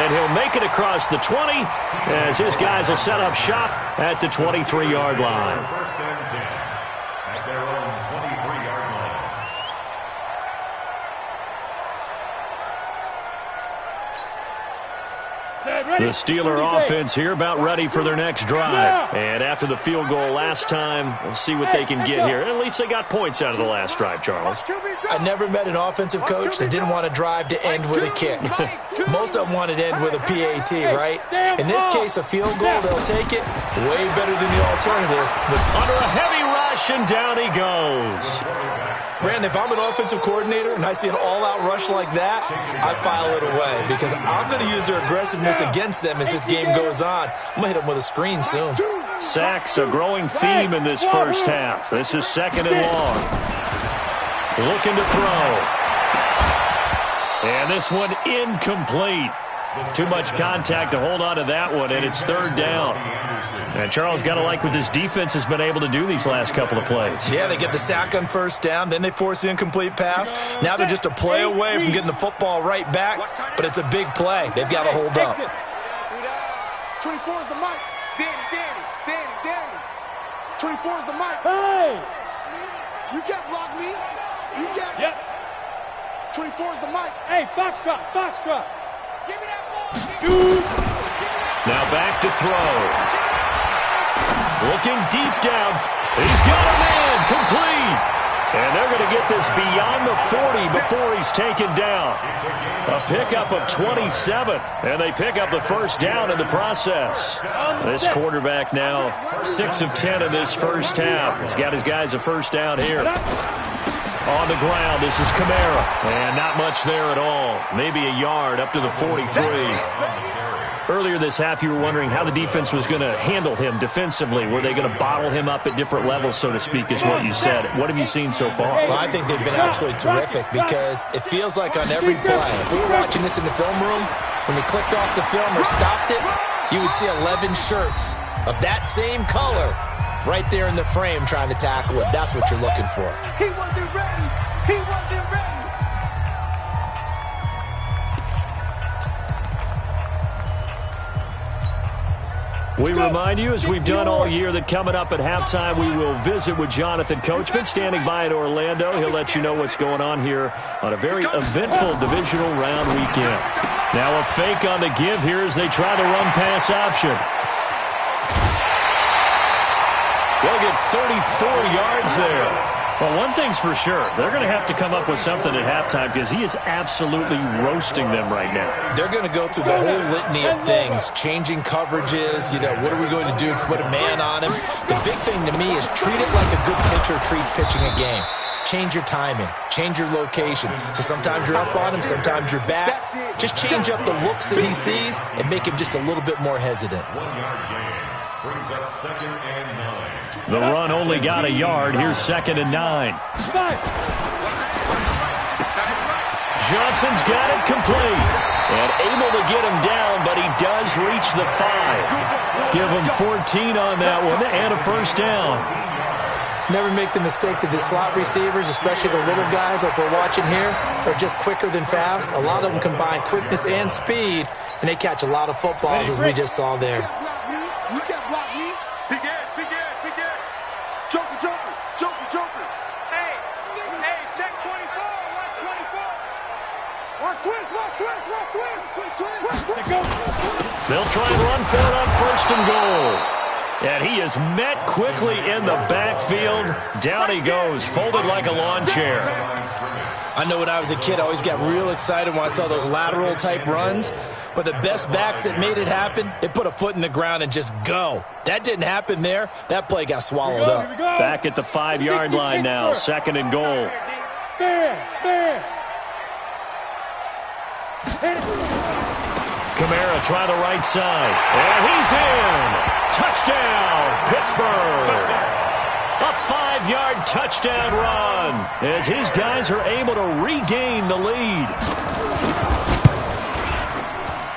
And he'll make it across the 20 as his guys will set up shop at the 23-yard line. 1st and 10 at their own 23-yard line. The Steeler offense here about ready for their next drive. And after the field goal last time, we'll see what they can get here. At least they got points out of the last drive, Charles. I never met an offensive coach that didn't want to drive to end with a kick. Most of them wanted to end with a PAT, right? In this case, a field goal, they'll take it. Way better than the alternative. Under a heavy rush, and down he goes. Brandon, if I'm an offensive coordinator and I see an all-out rush like that, I file it away because I'm going to use their aggressiveness against them as this game goes on. I'm going to hit them with a screen soon. Sacks, a growing theme in this first half. This is 2nd and long. Looking to throw. And this one incomplete. Too much contact to hold on to that one, and it's 3rd down. And Charles, got to like what this defense has been able to do these last couple of plays. Yeah, they get the sack on 1st down, then they force the incomplete pass. Now they're just a play away from getting the football right back, but it's a big play. They've got to hold up. 24 is the mic. Danny. 24 is the mic. Hey! You can't block me. You can't. Yep. 24 is the mic. Hey, box drop. Give me that ball. Shoot. Now back to throw. Looking deep down. He's got a man. Complete. And they're going to get this beyond the 40 before he's taken down. A pickup of 27. And they pick up the 1st down in the process. This quarterback now 6 of 10 in this first half. He's got his guys a 1st down here. On the ground, this is Kamara. And not much there at all. Maybe a yard up to the 43. Earlier this half, you were wondering how the defense was going to handle him defensively. Were they going to bottle him up at different levels, so to speak, is what you said. What have you seen so far? Well, I think they've been absolutely terrific because it feels like on every play, if we were watching this in the film room, when you clicked off the film or stopped it, you would see 11 shirts of that same color right there in the frame trying to tackle it. That's what you're looking for. He wasn't ready. We remind you, as we've done all year, that coming up at halftime, we will visit with Jonathan Coachman, standing by in Orlando. He'll let you know what's going on here on a very eventful divisional round weekend. Now a fake on the give here as they try the run-pass option. They'll get 34 yards there. Well, one thing's for sure. They're going to have to come up with something at halftime because he is absolutely roasting them right now. They're going to go through the whole litany of things, changing coverages, what are we going to do to put a man on him? The big thing to me is treat it like a good pitcher treats pitching a game. Change your timing, change your location. So sometimes you're up on him, sometimes you're back. Just change up the looks that he sees and make him just a little bit more hesitant. 1 yard gain brings up 2nd and 9. The run only got a yard. Here's 2nd and 9. Johnson's got it complete. And able to get him down, but he does reach the 5. Give him 14 on that one and a 1st down. Never make the mistake that the slot receivers, especially the little guys like we're watching here, are just quicker than fast. A lot of them combine quickness and speed, and they catch a lot of footballs as we just saw there. You can't block me. Big Ed. Joker. Hey, check 24. Watch 24. Watch twist. They'll try and run for it on 1st and goal. And he is met quickly in the backfield. Down he goes, folded like a lawn chair. I know when I was a kid, I always got real excited when I saw those lateral type runs. But the best backs that made it happen, they put a foot in the ground and just go. That didn't happen there. That play got swallowed up. Back at the 5-yard line now, 2nd and goal. Kamara try the right side. And he's in. Touchdown, Pittsburgh. A 5-yard touchdown run as his guys are able to regain the lead.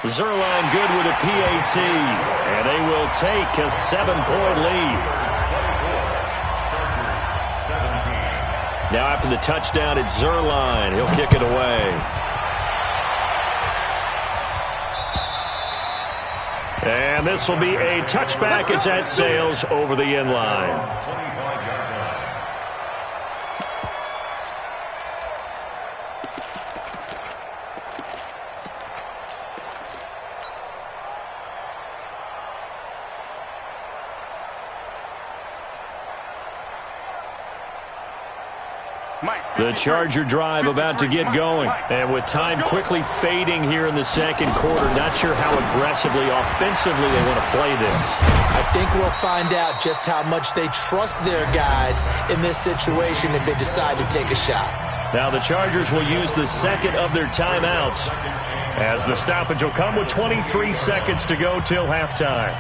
Zuerlein good with a PAT, and they will take a 7-point lead. Now after the touchdown, it's Zuerlein. He'll kick it away. And this will be a touchback as that sails over the end line. The Charger drive about to get going. And with time quickly fading here in the second quarter, not sure how aggressively, offensively they want to play this. I think we'll find out just how much they trust their guys in this situation if they decide to take a shot. Now the Chargers will use the second of their timeouts as the stoppage will come with 23 seconds to go till halftime.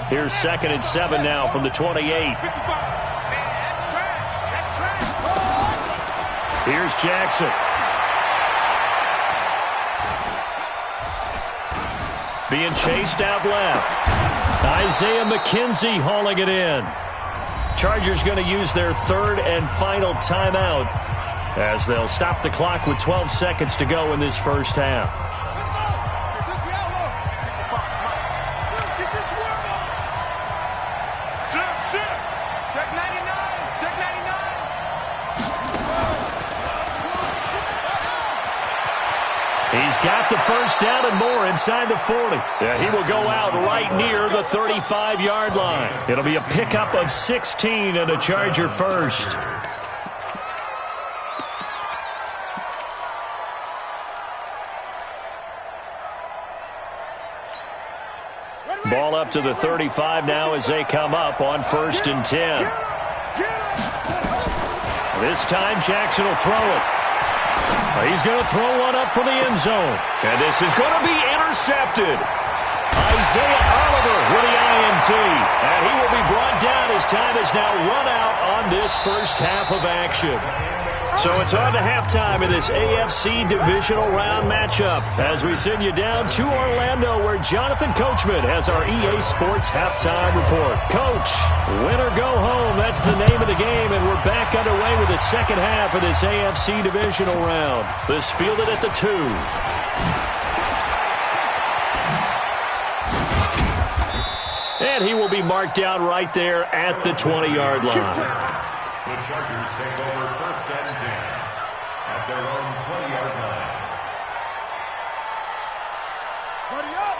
Here's 2nd and 7 now from the 28. Here's Jackson. Being chased out left. Isaiah McKenzie hauling it in. Chargers going to use their 3rd and final timeout as they'll stop the clock with 12 seconds to go in this first half. He's got the first down and more inside the 40. Yeah, he will go out right near the 35-yard line. It'll be a pickup of 16 and a Charger first. Ball up to the 35 now as they come up on 1st and 10. This time Jackson will throw it. He's going to throw one up for the end zone. And this is going to be intercepted. Isaiah Oliver with the INT. And he will be brought down as time is now run out on this first half of action. So it's on to halftime in this AFC divisional round matchup as we send you down to Orlando where Jonathan Coachman has our EA Sports halftime report. Coach, win or go home, that's the name of the game, and we're back underway with the second half of this AFC divisional round. This fielded at the 2. And he will be marked down right there at the 20-yard line. The Chargers take over 1st and 10 at their own 20-yard line.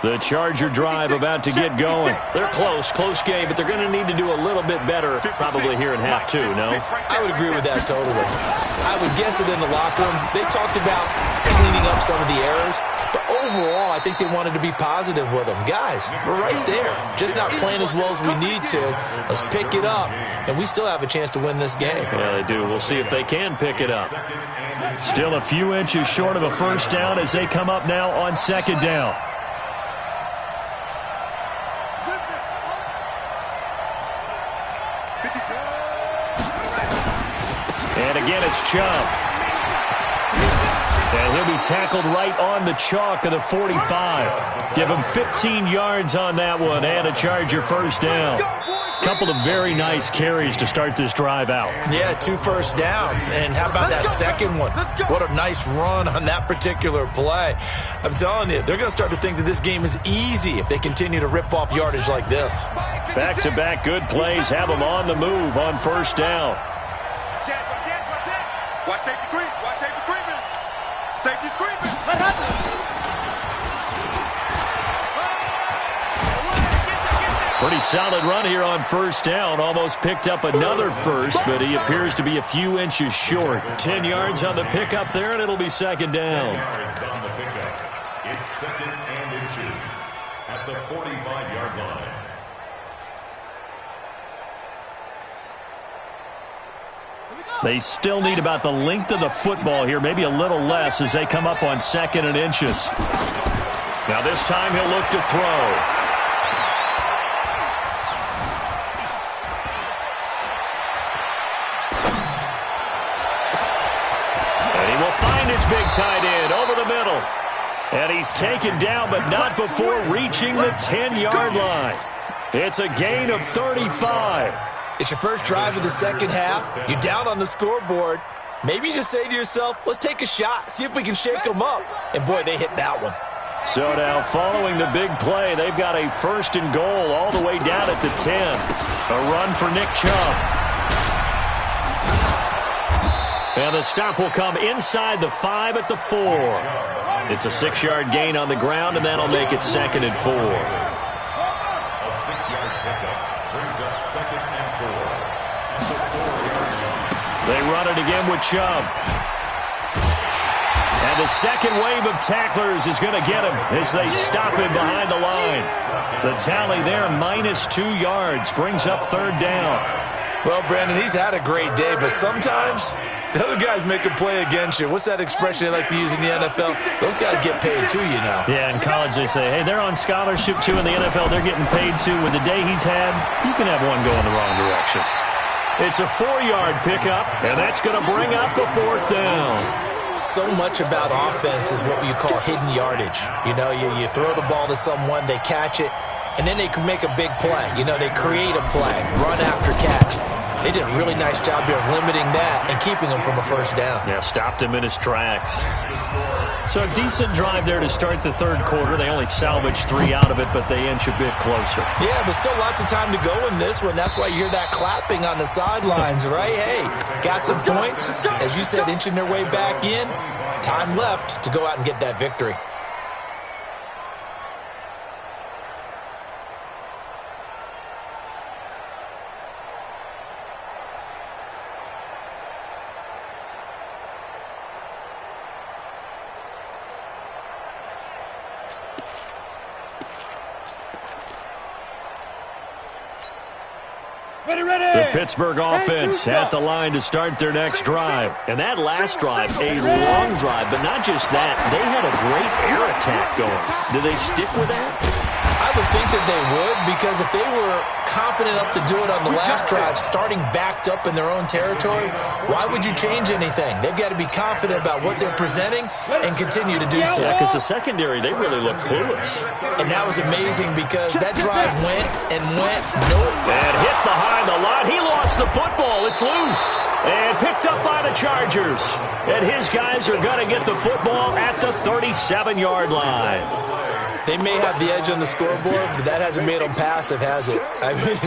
The Charger drive about to get going. They're close game, but they're going to need to do a little bit better probably here in half 2, no? I would agree with that totally. I would guess it in the locker room. They talked about cleaning up some of the errors, but overall, I think they wanted to be positive with them. Guys, we're right there. Just not playing as well as we need to. Let's pick it up, and we still have a chance to win this game. Yeah, they do. We'll see if they can pick it up. Still a few inches short of a first down as they come up now on 2nd down. And again, it's Chubb. And he'll be tackled right on the chalk of the 45. Give him 15 yards on that one and a Charger first down. Couple of very nice carries to start this drive out. Yeah, 2 first downs. And how about that second one? What a nice run on that particular play. I'm telling you, they're going to start to think that this game is easy if they continue to rip off yardage like this. Back-to-back good plays have them on the move on first down. Watch safety creep. Watch safety creeping. Safety's creeping. Pretty solid run here on first down. Almost picked up another first, but he appears to be a few inches short. 10 yards on the pickup there, and it'll be second down. 10 yards on the pickup. It's second and inches at the 45-yard line. They still need about the length of the football here, maybe a little less as they come up on second and inches. Now this time he'll look to throw. His big tight end over the middle. And he's taken down, but not before reaching the 10-yard line. It's a gain of 35. It's your first drive of the second half. You're down on the scoreboard. Maybe you just say to yourself, let's take a shot, see if we can shake them up. And, boy, they hit that one. So now following the big play, they've got a first and goal all the way down at the 10. A run for Nick Chubb. And the stop will come inside the 5 at the 4. It's a 6-yard gain on the ground, and that'll make it second and 4. A 6-yard pickup brings up second and 4. At the 4-yard line. They run it again with Chubb. And the second wave of tacklers is going to get him as they stop him behind the line. The tally there, -2 yards, brings up third down. Well, Brandon, he's had a great day, but sometimes the other guys make a play against you. What's that expression they like to use in the NFL? Those guys get paid too, you know. Yeah, in college they say, hey, they're on scholarship too. In the NFL, they're getting paid too. With the day he's had, you can have one going the wrong direction. It's a 4-yard pickup, and that's going to bring up the fourth down. So much about offense is what you call hidden yardage. You know, you throw the ball to someone, they catch it, and then they can make a big play. You know, they create a play, run after catch. They did a really nice job here of limiting that and keeping him from a first down. Yeah, stopped him in his tracks. So a decent drive there to start the third quarter. They only salvaged 3 out of it, but they inch a bit closer. Yeah, but still lots of time to go in this one. That's why you hear that clapping on the sidelines, right? Hey, got some points. As you said, inching their way back in. Time left to go out and get that victory. The Pittsburgh offense at the line to start their next drive. And that last drive, a long drive, but not just that. They had a great air attack going. Do they stick with that? I would think that they would, because if they were confident enough to do it on the last drive, starting backed up in their own territory, why would you change anything? They've got to be confident about what they're presenting and continue to do so. Yeah, because the secondary, they really look clueless. And that was amazing because that drive went and went. Nope. And hit behind the line. He lost the football. It's loose. And picked up by the Chargers. And his guys are going to get the football at the 37-yard line. They may have the edge on the scoreboard, but that hasn't made them passive, has it? I mean,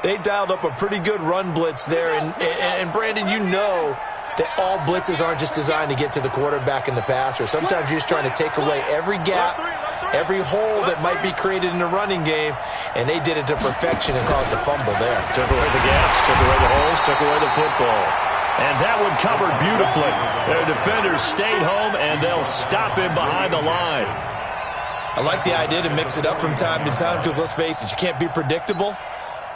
they dialed up a pretty good run blitz there. And Brandon, you know that all blitzes aren't just designed to get to the quarterback and the passer. Sometimes you're just trying to take away every gap, every hole that might be created in the running game, and they did it to perfection and caused a fumble there. Took away the gaps, took away the holes, took away the football. And that one covered beautifully. Their defenders stayed home, and they'll stop him behind the line. I like the idea to mix it up from time to time because, let's face it, you can't be predictable.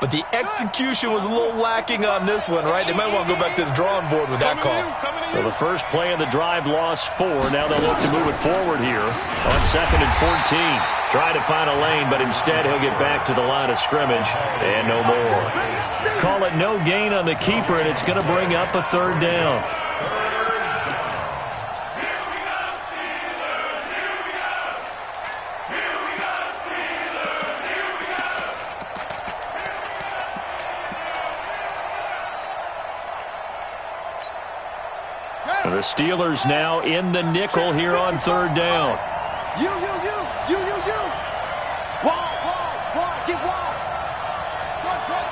But the execution was a little lacking on this one, right? They might want to go back to the drawing board with that call. Well, the first play of the drive lost 4. Now they'll look to move it forward here on 2nd and 14. Try to find a lane, but instead he'll get back to the line of scrimmage and no more. Call it no gain on the keeper, and it's going to bring up a third down. The Steelers now in the nickel here on third down. You. Wall, get wall. Try.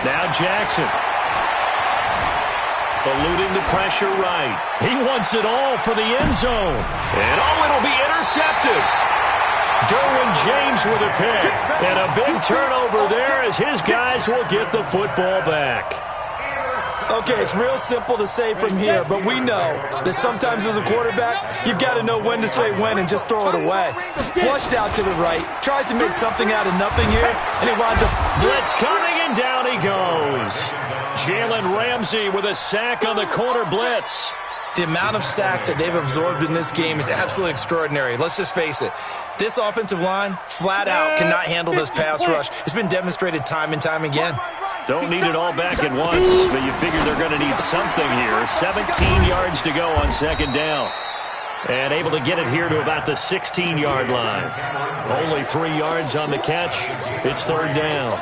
Now Jackson. eluding the pressure right. He wants it all for the end zone. And it'll be intercepted. Derwin James with a pick. And a big turnover there as his guys will get the football back. Okay, it's real simple to say from here, but we know that sometimes as a quarterback, you've got to know when to say when and just throw it away. Flushed out to the right, tries to make something out of nothing here, and he winds up... Blitz coming, and down he goes. Jalen Ramsey with a sack on the corner blitz. The amount of sacks that they've absorbed in this game is absolutely extraordinary. Let's just face it. This offensive line, flat out, cannot handle this pass rush. It's been demonstrated time and time again. Don't need it all back at once, but you figure they're going to need something here. 17 yards to go on second down. And able to get it here to about the 16-yard line. Only 3 yards on the catch. It's third down.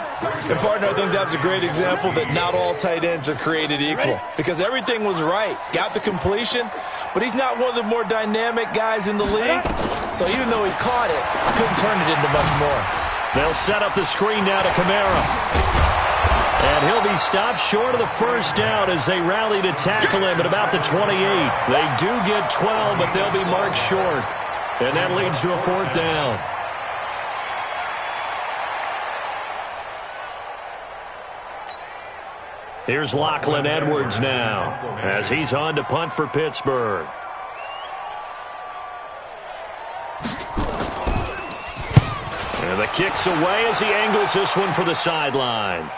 And, partner, I think that's a great example that not all tight ends are created equal. Because everything was right. Got the completion, but he's not one of the more dynamic guys in the league. So even though he caught it, couldn't turn it into much more. They'll set up the screen now to Kamara. And he'll be stopped short of the first down as they rally to tackle him at about the 28. They do get 12, but they'll be marked short. And that leads to a fourth down. Here's Lachlan Edwards now as he's on to punt for Pittsburgh. And the kick's away as he angles this one for the sideline.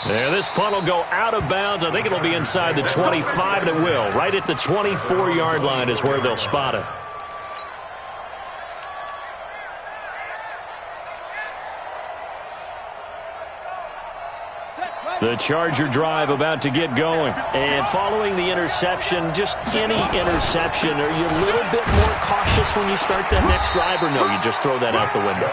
And this punt will go out of bounds. I think it'll be inside the 25, and it will. Right at the 24-yard line is where they'll spot it. The Charger drive about to get going. And following the interception, just any interception, are you a little bit more cautious when you start that next drive, or no, you just throw that out the window?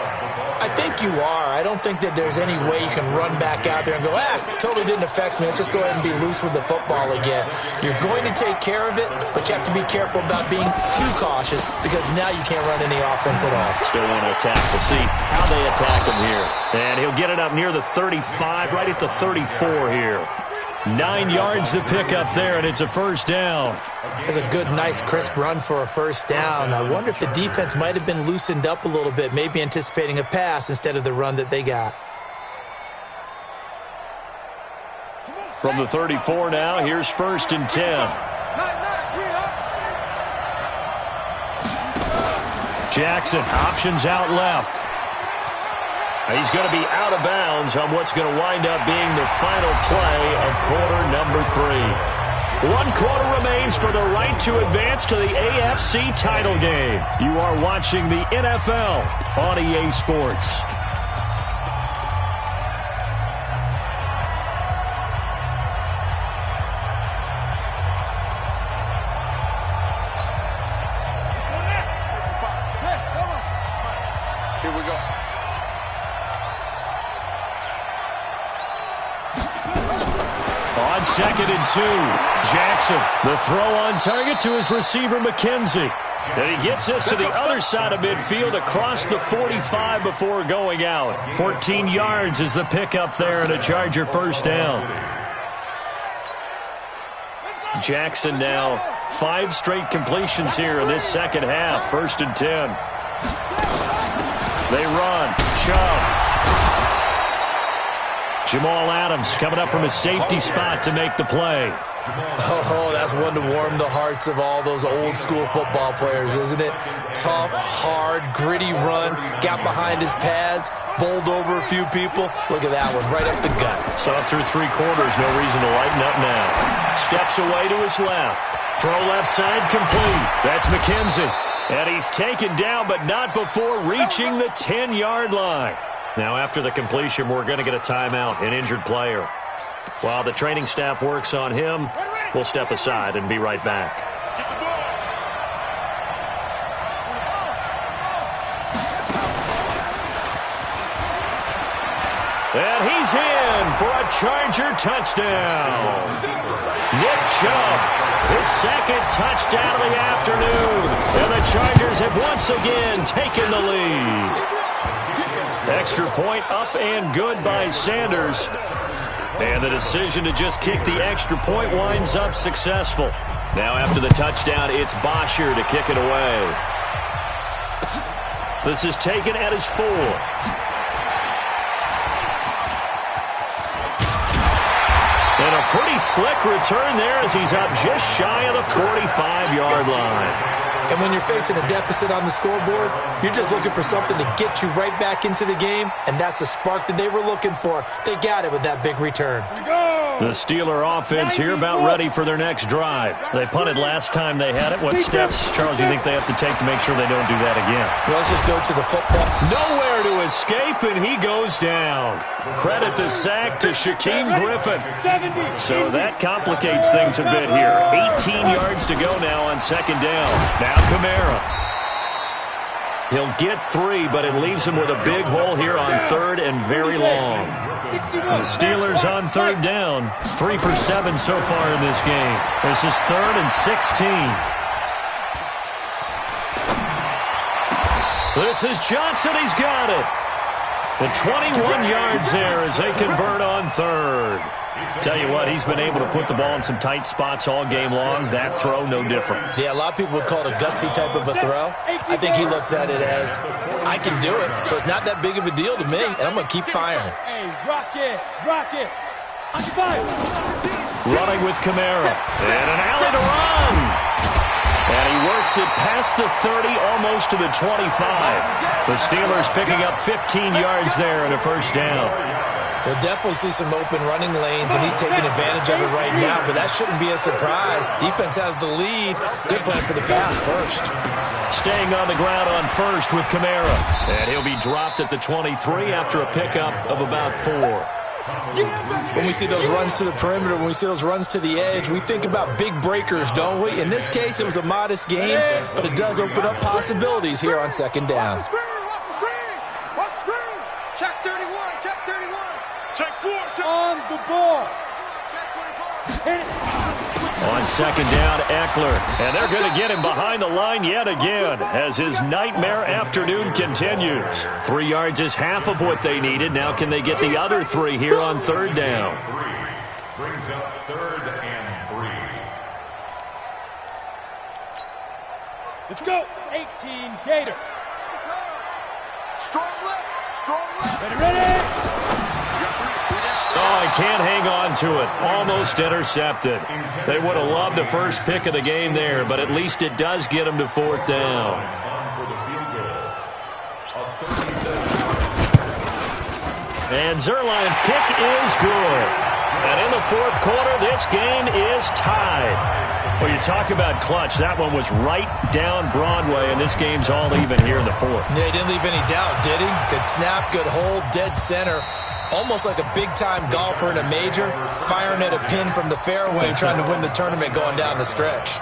I think you are. I don't think that there's any way you can run back out there and go, totally didn't affect me. Let's just go ahead and be loose with the football again. You're going to take care of it, but you have to be careful about being too cautious because now you can't run any offense at all. Still want to attack. We'll see how they attack him here. And he'll get it up near the 35, right at the 34 here. 9 yards to pick up there, and it's a first down. That's a good, nice, crisp run for a first down. I wonder if the defense might have been loosened up a little bit, maybe anticipating a pass instead of the run that they got. From the 34 now, here's first and 10. Jackson, options out left. He's going to be out of bounds on what's going to wind up being the final play of quarter number 3. 1 quarter remains for the right to advance to the AFC title game. You are watching the NFL on EA Sports. Here we go. On 2nd and 2, Jackson, the throw on target to his receiver, McKenzie. And he gets this to the other side of midfield across the 45 before going out. 14 yards is the pickup there and a Charger first down. Jackson now 5 straight completions here in this second half. 1st and 10. They run. Chubb. Jamal Adams coming up from his safety spot to make the play. Oh, that's one to warm the hearts of all those old school football players, isn't it? Tough, hard, gritty run, got behind his pads, bowled over a few people. Look at that one, right up the gut. Saw it through 3 quarters, no reason to lighten up now. Steps away to his left. Throw left side complete. That's McKenzie. And he's taken down, but not before reaching the 10-yard line. Now, after the completion, we're going to get a timeout, an injured player. While the training staff works on him, we'll step aside and be right back. And he's in for a Charger touchdown. Nick Chubb, his 2nd touchdown of the afternoon. And the Chargers have once again taken the lead. Extra point up and good by Sanders. And the decision to just kick the extra point winds up successful. Now after the touchdown, it's Bosher to kick it away. This is taken at his 4. And a pretty slick return there as he's up just shy of the 45-yard line. And when you're facing a deficit on the scoreboard, you're just looking for something to get you right back into the game, and that's the spark that they were looking for. They got it with that big return. The Steeler offense here about ready for their next drive. They punted last time they had it. What steps, Charles, do you think they have to take to make sure they don't do that again? Well, let's just go to the football. Nowhere to escape, and he goes down. Credit the sack to Shaquem Griffin. So that complicates things a bit here. 18 yards to go now on second down. Now Kamara. He'll get 3, but it leaves him with a big hole here on third and very long. The Steelers on third down. 3 for 7 so far in this game. This is 3rd and 16. This is Johnson. He's got it. The 21 yards there as they convert on third. Tell you what, he's been able to put the ball in some tight spots all game long. That throw, no different. Yeah, a lot of people would call it a gutsy type of a throw. I think he looks at it as, I can do it, so it's not that big of a deal to me, and I'm going to keep firing. Hey, rock it. Running with Kamara. And an alley to run. And he works it past the 30, almost to the 25. The Steelers picking up 15 yards there and a first down. We'll definitely see some open running lanes, and he's taking advantage of it right now, but that shouldn't be a surprise. Defense has the lead. Good plan for the pass first. Staying on the ground on first with Kamara. And he'll be dropped at the 23 after a pickup of about 4. When we see those runs to the perimeter, when we see those runs to the edge, we think about big breakers, don't we? In this case, it was a modest gain, but it does open up possibilities here on second down. On the ball. On second down, Eckler. And they're going to get him behind the line yet again as his nightmare afternoon continues. 3 yards is half of what they needed. Now can they get the other 3 here on third down? Brings up 3rd and 3. Let's go. 18, Gator. Strong left. Ready. Oh, he can't hang on to it. Almost intercepted. They would have loved the first pick of the game there, but at least it does get them to fourth down. And Zuerlein's kick is good. And in the fourth quarter, this game is tied. Well, you talk about clutch. That one was right down Broadway, and this game's all even here in the fourth. Yeah, he didn't leave any doubt, did he? Good snap, good hold, dead center. Almost like a big-time golfer in a major, firing at a pin from the fairway, trying to win the tournament going down the stretch.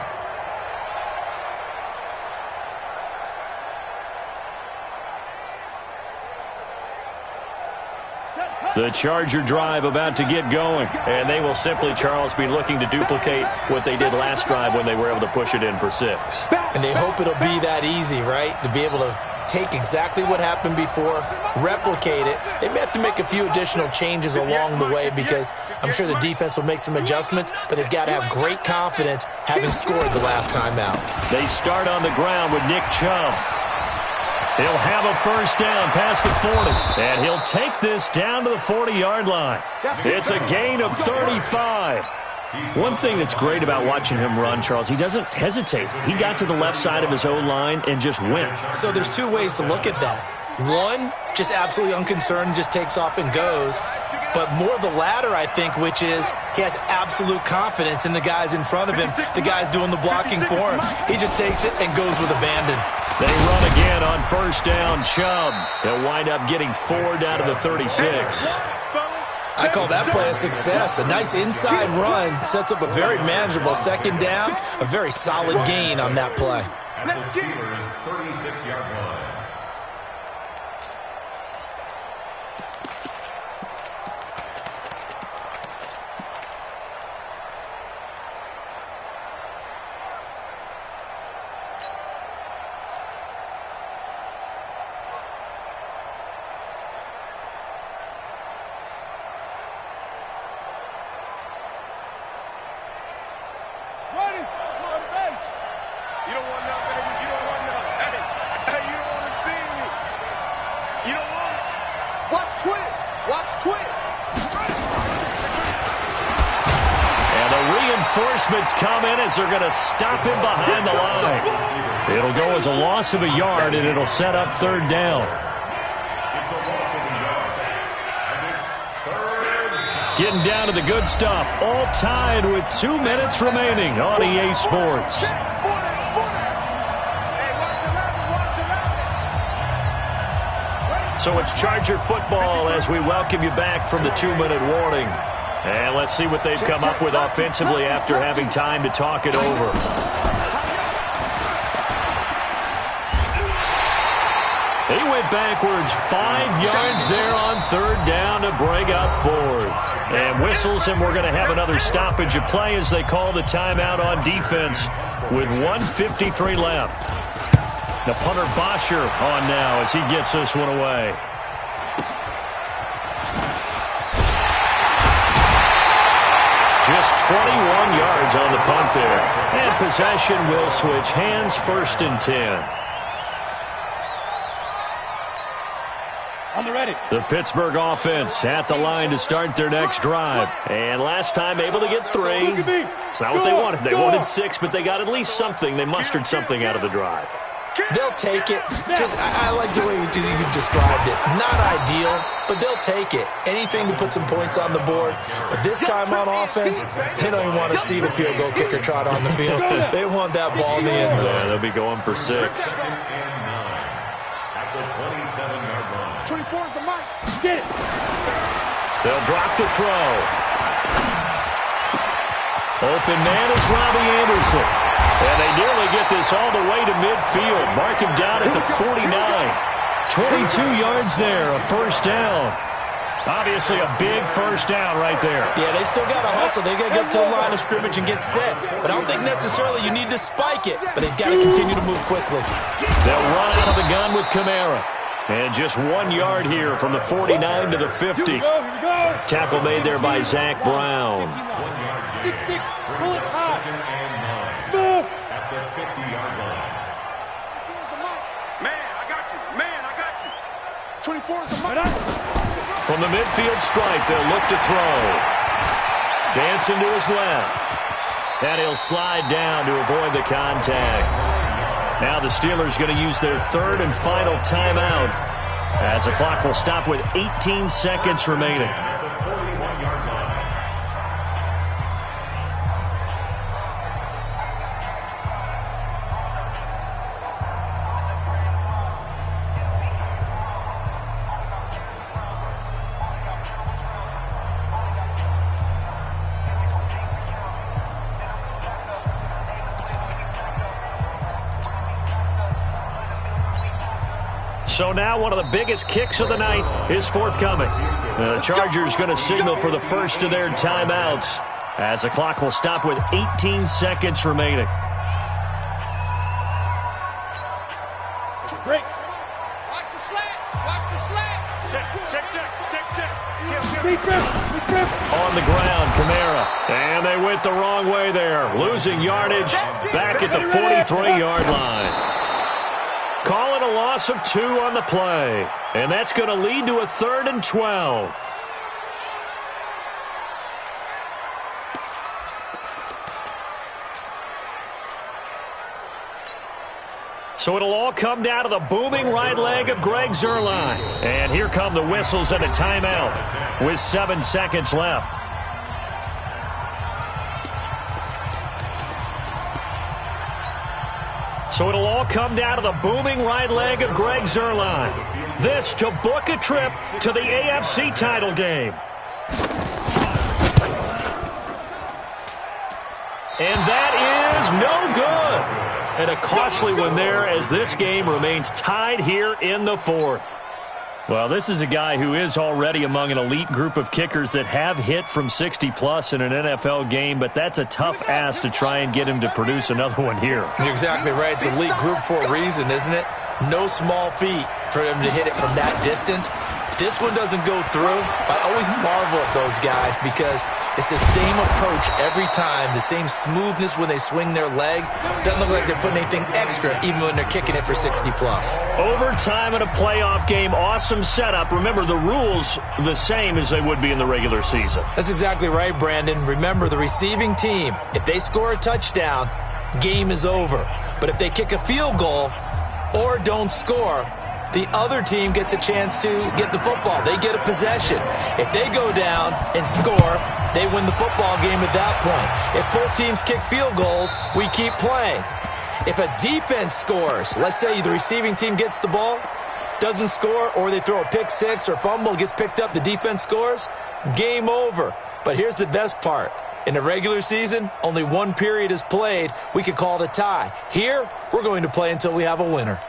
The Charger drive about to get going, and they will simply, Charles, be looking to duplicate what they did last drive when they were able to push it in for 6. And they hope it'll be that easy, right? To be able to take exactly what happened before, replicate it. They may have to make a few additional changes along the way because I'm sure the defense will make some adjustments, but they've got to have great confidence having scored the last time out. They start on the ground with Nick Chubb. He'll have a first down past the 40, and he'll take this down to the 40-yard line. It's a gain of 35. One thing that's great about watching him run, Charles, he doesn't hesitate. He got to the left side of his O-line and just went. So there's 2 ways to look at that. One, just absolutely unconcerned, just takes off and goes. But more the latter, I think, which is he has absolute confidence in the guys in front of him, the guys doing the blocking for him. He just takes it and goes with abandon. They run again on first down. Chubb. He'll wind up getting 4 down to the 36. I call that play a success. A nice inside run sets up a very manageable second down, a very solid gain on that play. At the Steelers' 36-yard line. Reinforcements come in as they're going to stop him behind the line. It'll go as a loss of a yard, and it'll set up third down. It's a loss of a yard. And it's third down. Getting down to the good stuff. All tied with 2 minutes remaining on EA Sports. So it's Charger football as we welcome you back from the 2-minute warning. And let's see what they've come up with offensively after having time to talk it over. He went backwards 5 yards there on third down to bring up fourth. And whistles, and we're going to have another stoppage of play as they call the timeout on defense with 1:53 left. The punter Bosher on now as he gets this one away. Just 21 yards on the punt there. And possession will switch hands, 1st and 10. On the ready. The Pittsburgh offense at the line to start their next drive. And last time able to get 3. It's not what they wanted. They wanted 6, but they got at least something. They mustered something out of the drive. They'll take it. I like the way you've described it. Not ideal, but they'll take it. Anything to put some points on the board. But this time on offense, they don't even want to see the field goal kicker trot on the field. They want that ball in the end zone. Yeah, they'll be going for 6. 2nd and 9 at the 27-yard line. 24 is the mic. Get it. They'll drop to throw. Open man is Robbie Anderson. And they nearly get this all the way to midfield. Mark him down at the 49. 22 yards there, a 1st down. Obviously a big 1st down right there. Yeah, they still got to hustle. They got to get to the line of scrimmage and get set. But I don't think necessarily you need to spike it. But they've got to continue to move quickly. They'll run out of the gun with Kamara. And just 1 yard here from the 49 to the 50. Here we go. Tackle made there by Zach Brown. 6-6. Pull it high. 2nd and 9 Smooth. at the 50-yard line. Man, I got you. Man, I got you. 24 is the mic. From the midfield stripe, they'll look to throw. Dancing to his left. And he'll slide down to avoid the contact. Now the Steelers going to use their 3rd and final timeout as the clock will stop with 18 seconds remaining. At the 41-yard line. So now one of the biggest kicks of the night is forthcoming. The Chargers going to signal for the first of their timeouts as the clock will stop with 18 seconds remaining. Break. Watch the slant. Watch the slant. Check. Big grip. On the ground, Kamara. And they went the wrong way there. Losing yardage back at the 43-yard line. Call it a loss of 2 on the play. And that's going to lead to a 3rd and 12. So it'll all come down to the booming right leg of Greg Zuerlein. And here come the whistles and a timeout with 7 seconds left. So it'll all come down to the booming right leg of Greg Zuerlein. This to book a trip to the AFC title game. And that is no good. And a costly one there as this game remains tied here in the 4th. Well, this is a guy who is already among an elite group of kickers that have hit from 60-plus in an NFL game, but that's a tough ask to try and get him to produce another one here. You're exactly right. It's elite group for a reason, isn't it? No small feat for him to hit it from that distance. this one doesn't go through, I always marvel at those guys because it's the same approach every time, the same smoothness when they swing their leg. Doesn't look like they're putting anything extra even when they're kicking it for 60-plus. Overtime in a playoff game, awesome setup. Remember, the rules the same as they would be in the regular season. That's exactly right, Brandon. Remember, the receiving team, if they score a touchdown, game is over. But if they kick a field goal or don't score, the other team gets a chance to get the football. They get a possession. If they go down and score, they win the football game at that point. If both teams kick field goals, we keep playing. If a defense scores, let's say the receiving team gets the ball, doesn't score, or they throw a pick six or fumble, gets picked up, the defense scores, game over. But here's the best part. In the regular season, only one period is played. We could call it a tie. Here, we're going to play until we have a winner.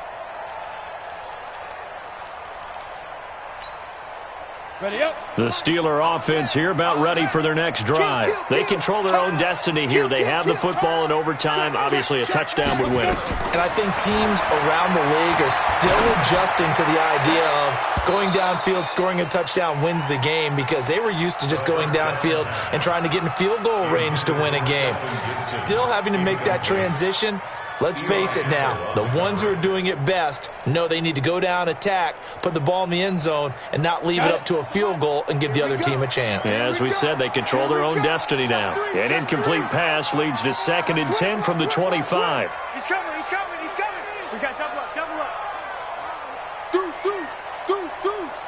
Ready up. The Steeler offense here about ready for their next drive. They control their own destiny here. They have the football in overtime. Obviously, a touchdown would win it. And I think teams around the league are still adjusting to the idea of going downfield, scoring a touchdown wins the game because they were used to just going downfield and trying to get in field goal range to win a game. Still having to make that transition. Let's face it now, the ones who are doing it best know they need to go down, attack, put the ball in the end zone, and not leave it up to a field goal and give the other team a chance. Yeah, as we said, they control their own destiny now. An incomplete pass leads to 2nd and 10 from the 25. He's coming, he's coming, he's coming. We got double up, double up. Deuce.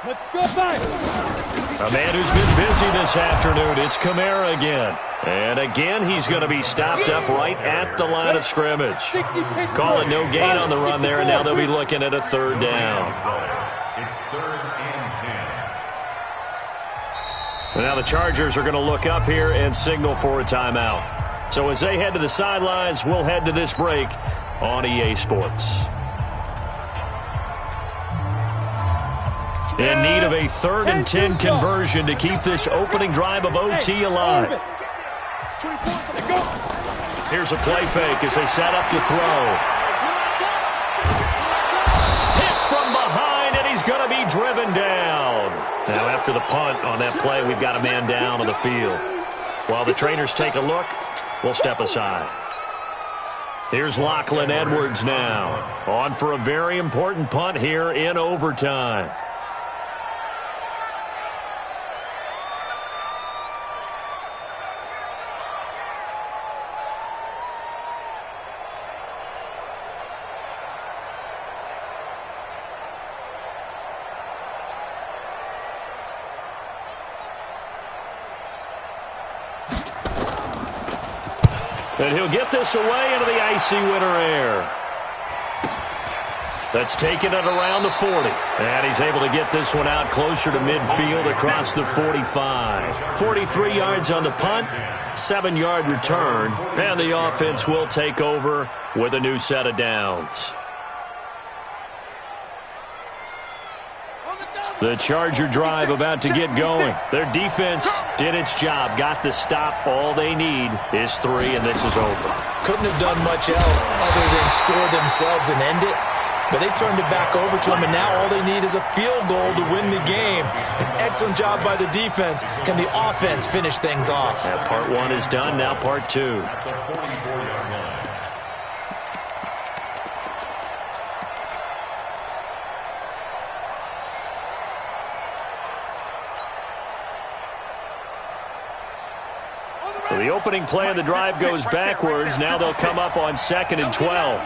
Let's go back. A man who's been busy this afternoon, it's Kamara again. And again, he's going to be stopped up right at the line of scrimmage. Call it no gain on the run there, and now they'll be looking at a 3rd down. It's 3rd and 10. And now the Chargers are going to look up here and signal for a timeout. So as they head to the sidelines, we'll head to this break on EA Sports. In need of a 3rd and 10 conversion to keep this opening drive of OT alive. Here's a play fake as they set up to throw. Hit from behind, and he's going to be driven down. Now after the punt on that play, we've got a man down on the field. While the trainers take a look, we'll step aside. Here's Lachlan Edwards now. On for a very important punt here in overtime. And he'll get this away into the icy winter air. That's taken it around the 40. And he's able to get this one out closer to midfield across the 45. 43 yards on the punt, 7-yard return. And the offense will take over with a new set of downs. The Charger drive about to get going. Their defense did its job, got the stop. All they need is 3, and this is over. Couldn't have done much else other than score themselves and end it. But they turned it back over to them, and now all they need is a field goal to win the game. An excellent job by the defense. Can the offense finish things off? Yeah, part 1 is done, now part 2. So the opening play of the drive goes backwards. Now they'll come up on 2nd and 12.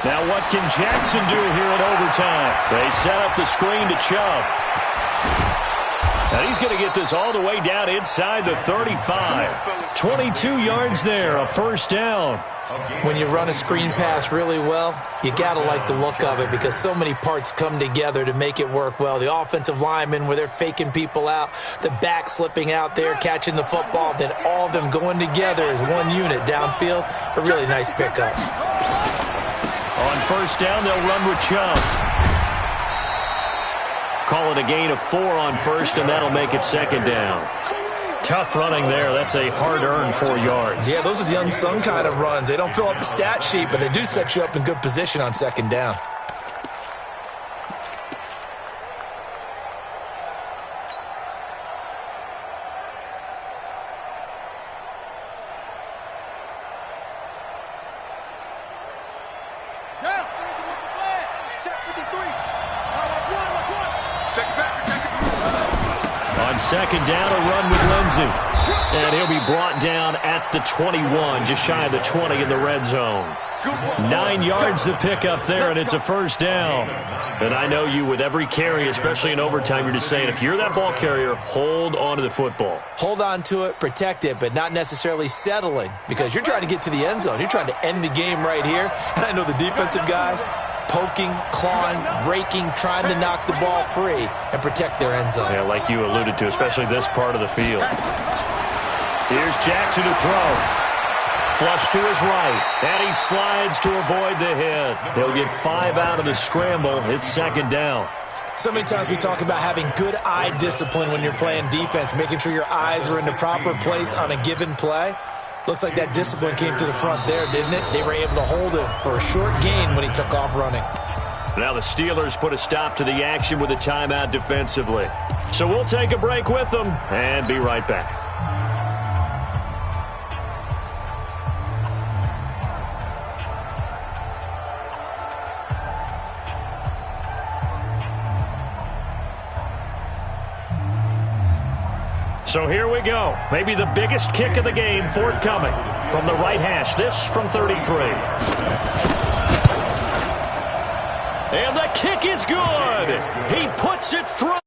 Now what can Jackson do here in overtime? They set up the screen to Chubb. And he's going to get this all the way down inside the 35. 22 yards there, a 1st down. When you run a screen pass really well, you got to like the look of it because so many parts come together to make it work well. The offensive linemen where they're faking people out, the back slipping out there, catching the football, then all of them going together as one unit downfield. A really nice pickup. On 1st down, they'll run with Chubb. Call it a gain of 4 on 1st, and that'll make it 2nd down. Tough running there. That's a hard-earned 4 yards. Yeah, those are the unsung kind of runs. They don't fill up the stat sheet, but they do set you up in good position on 2nd down. second down, a run with Lindsey. And he'll be brought down at the 21, just shy of the 20 in the red zone. 9 yards to pick up there, and it's a first down. And I know you, with every carry, especially in overtime, you're just saying, if you're that ball carrier, hold on to the football. Hold on to it, protect it, but not necessarily settling, because you're trying to get to the end zone. You're trying to end the game right here. And I know the defensive guys poking, clawing, raking, trying to knock the ball free and protect their end zone. Yeah, like you alluded to, especially this part of the field. Here's Jackson to throw. Flush to his right, and he slides to avoid the hit. He'll get 5 out of the scramble. It's second down. So many times we talk about having good eye discipline when you're playing defense, making sure your eyes are in the proper place on a given play. Looks like that discipline came to the front there, didn't it? They were able to hold him for a short gain when he took off running. Now the Steelers put a stop to the action with a timeout defensively. So we'll take a break with them and be right back. So here we go. Maybe the biggest kick of the game forthcoming from the right hash. This from 33. And the kick is good. He puts it through.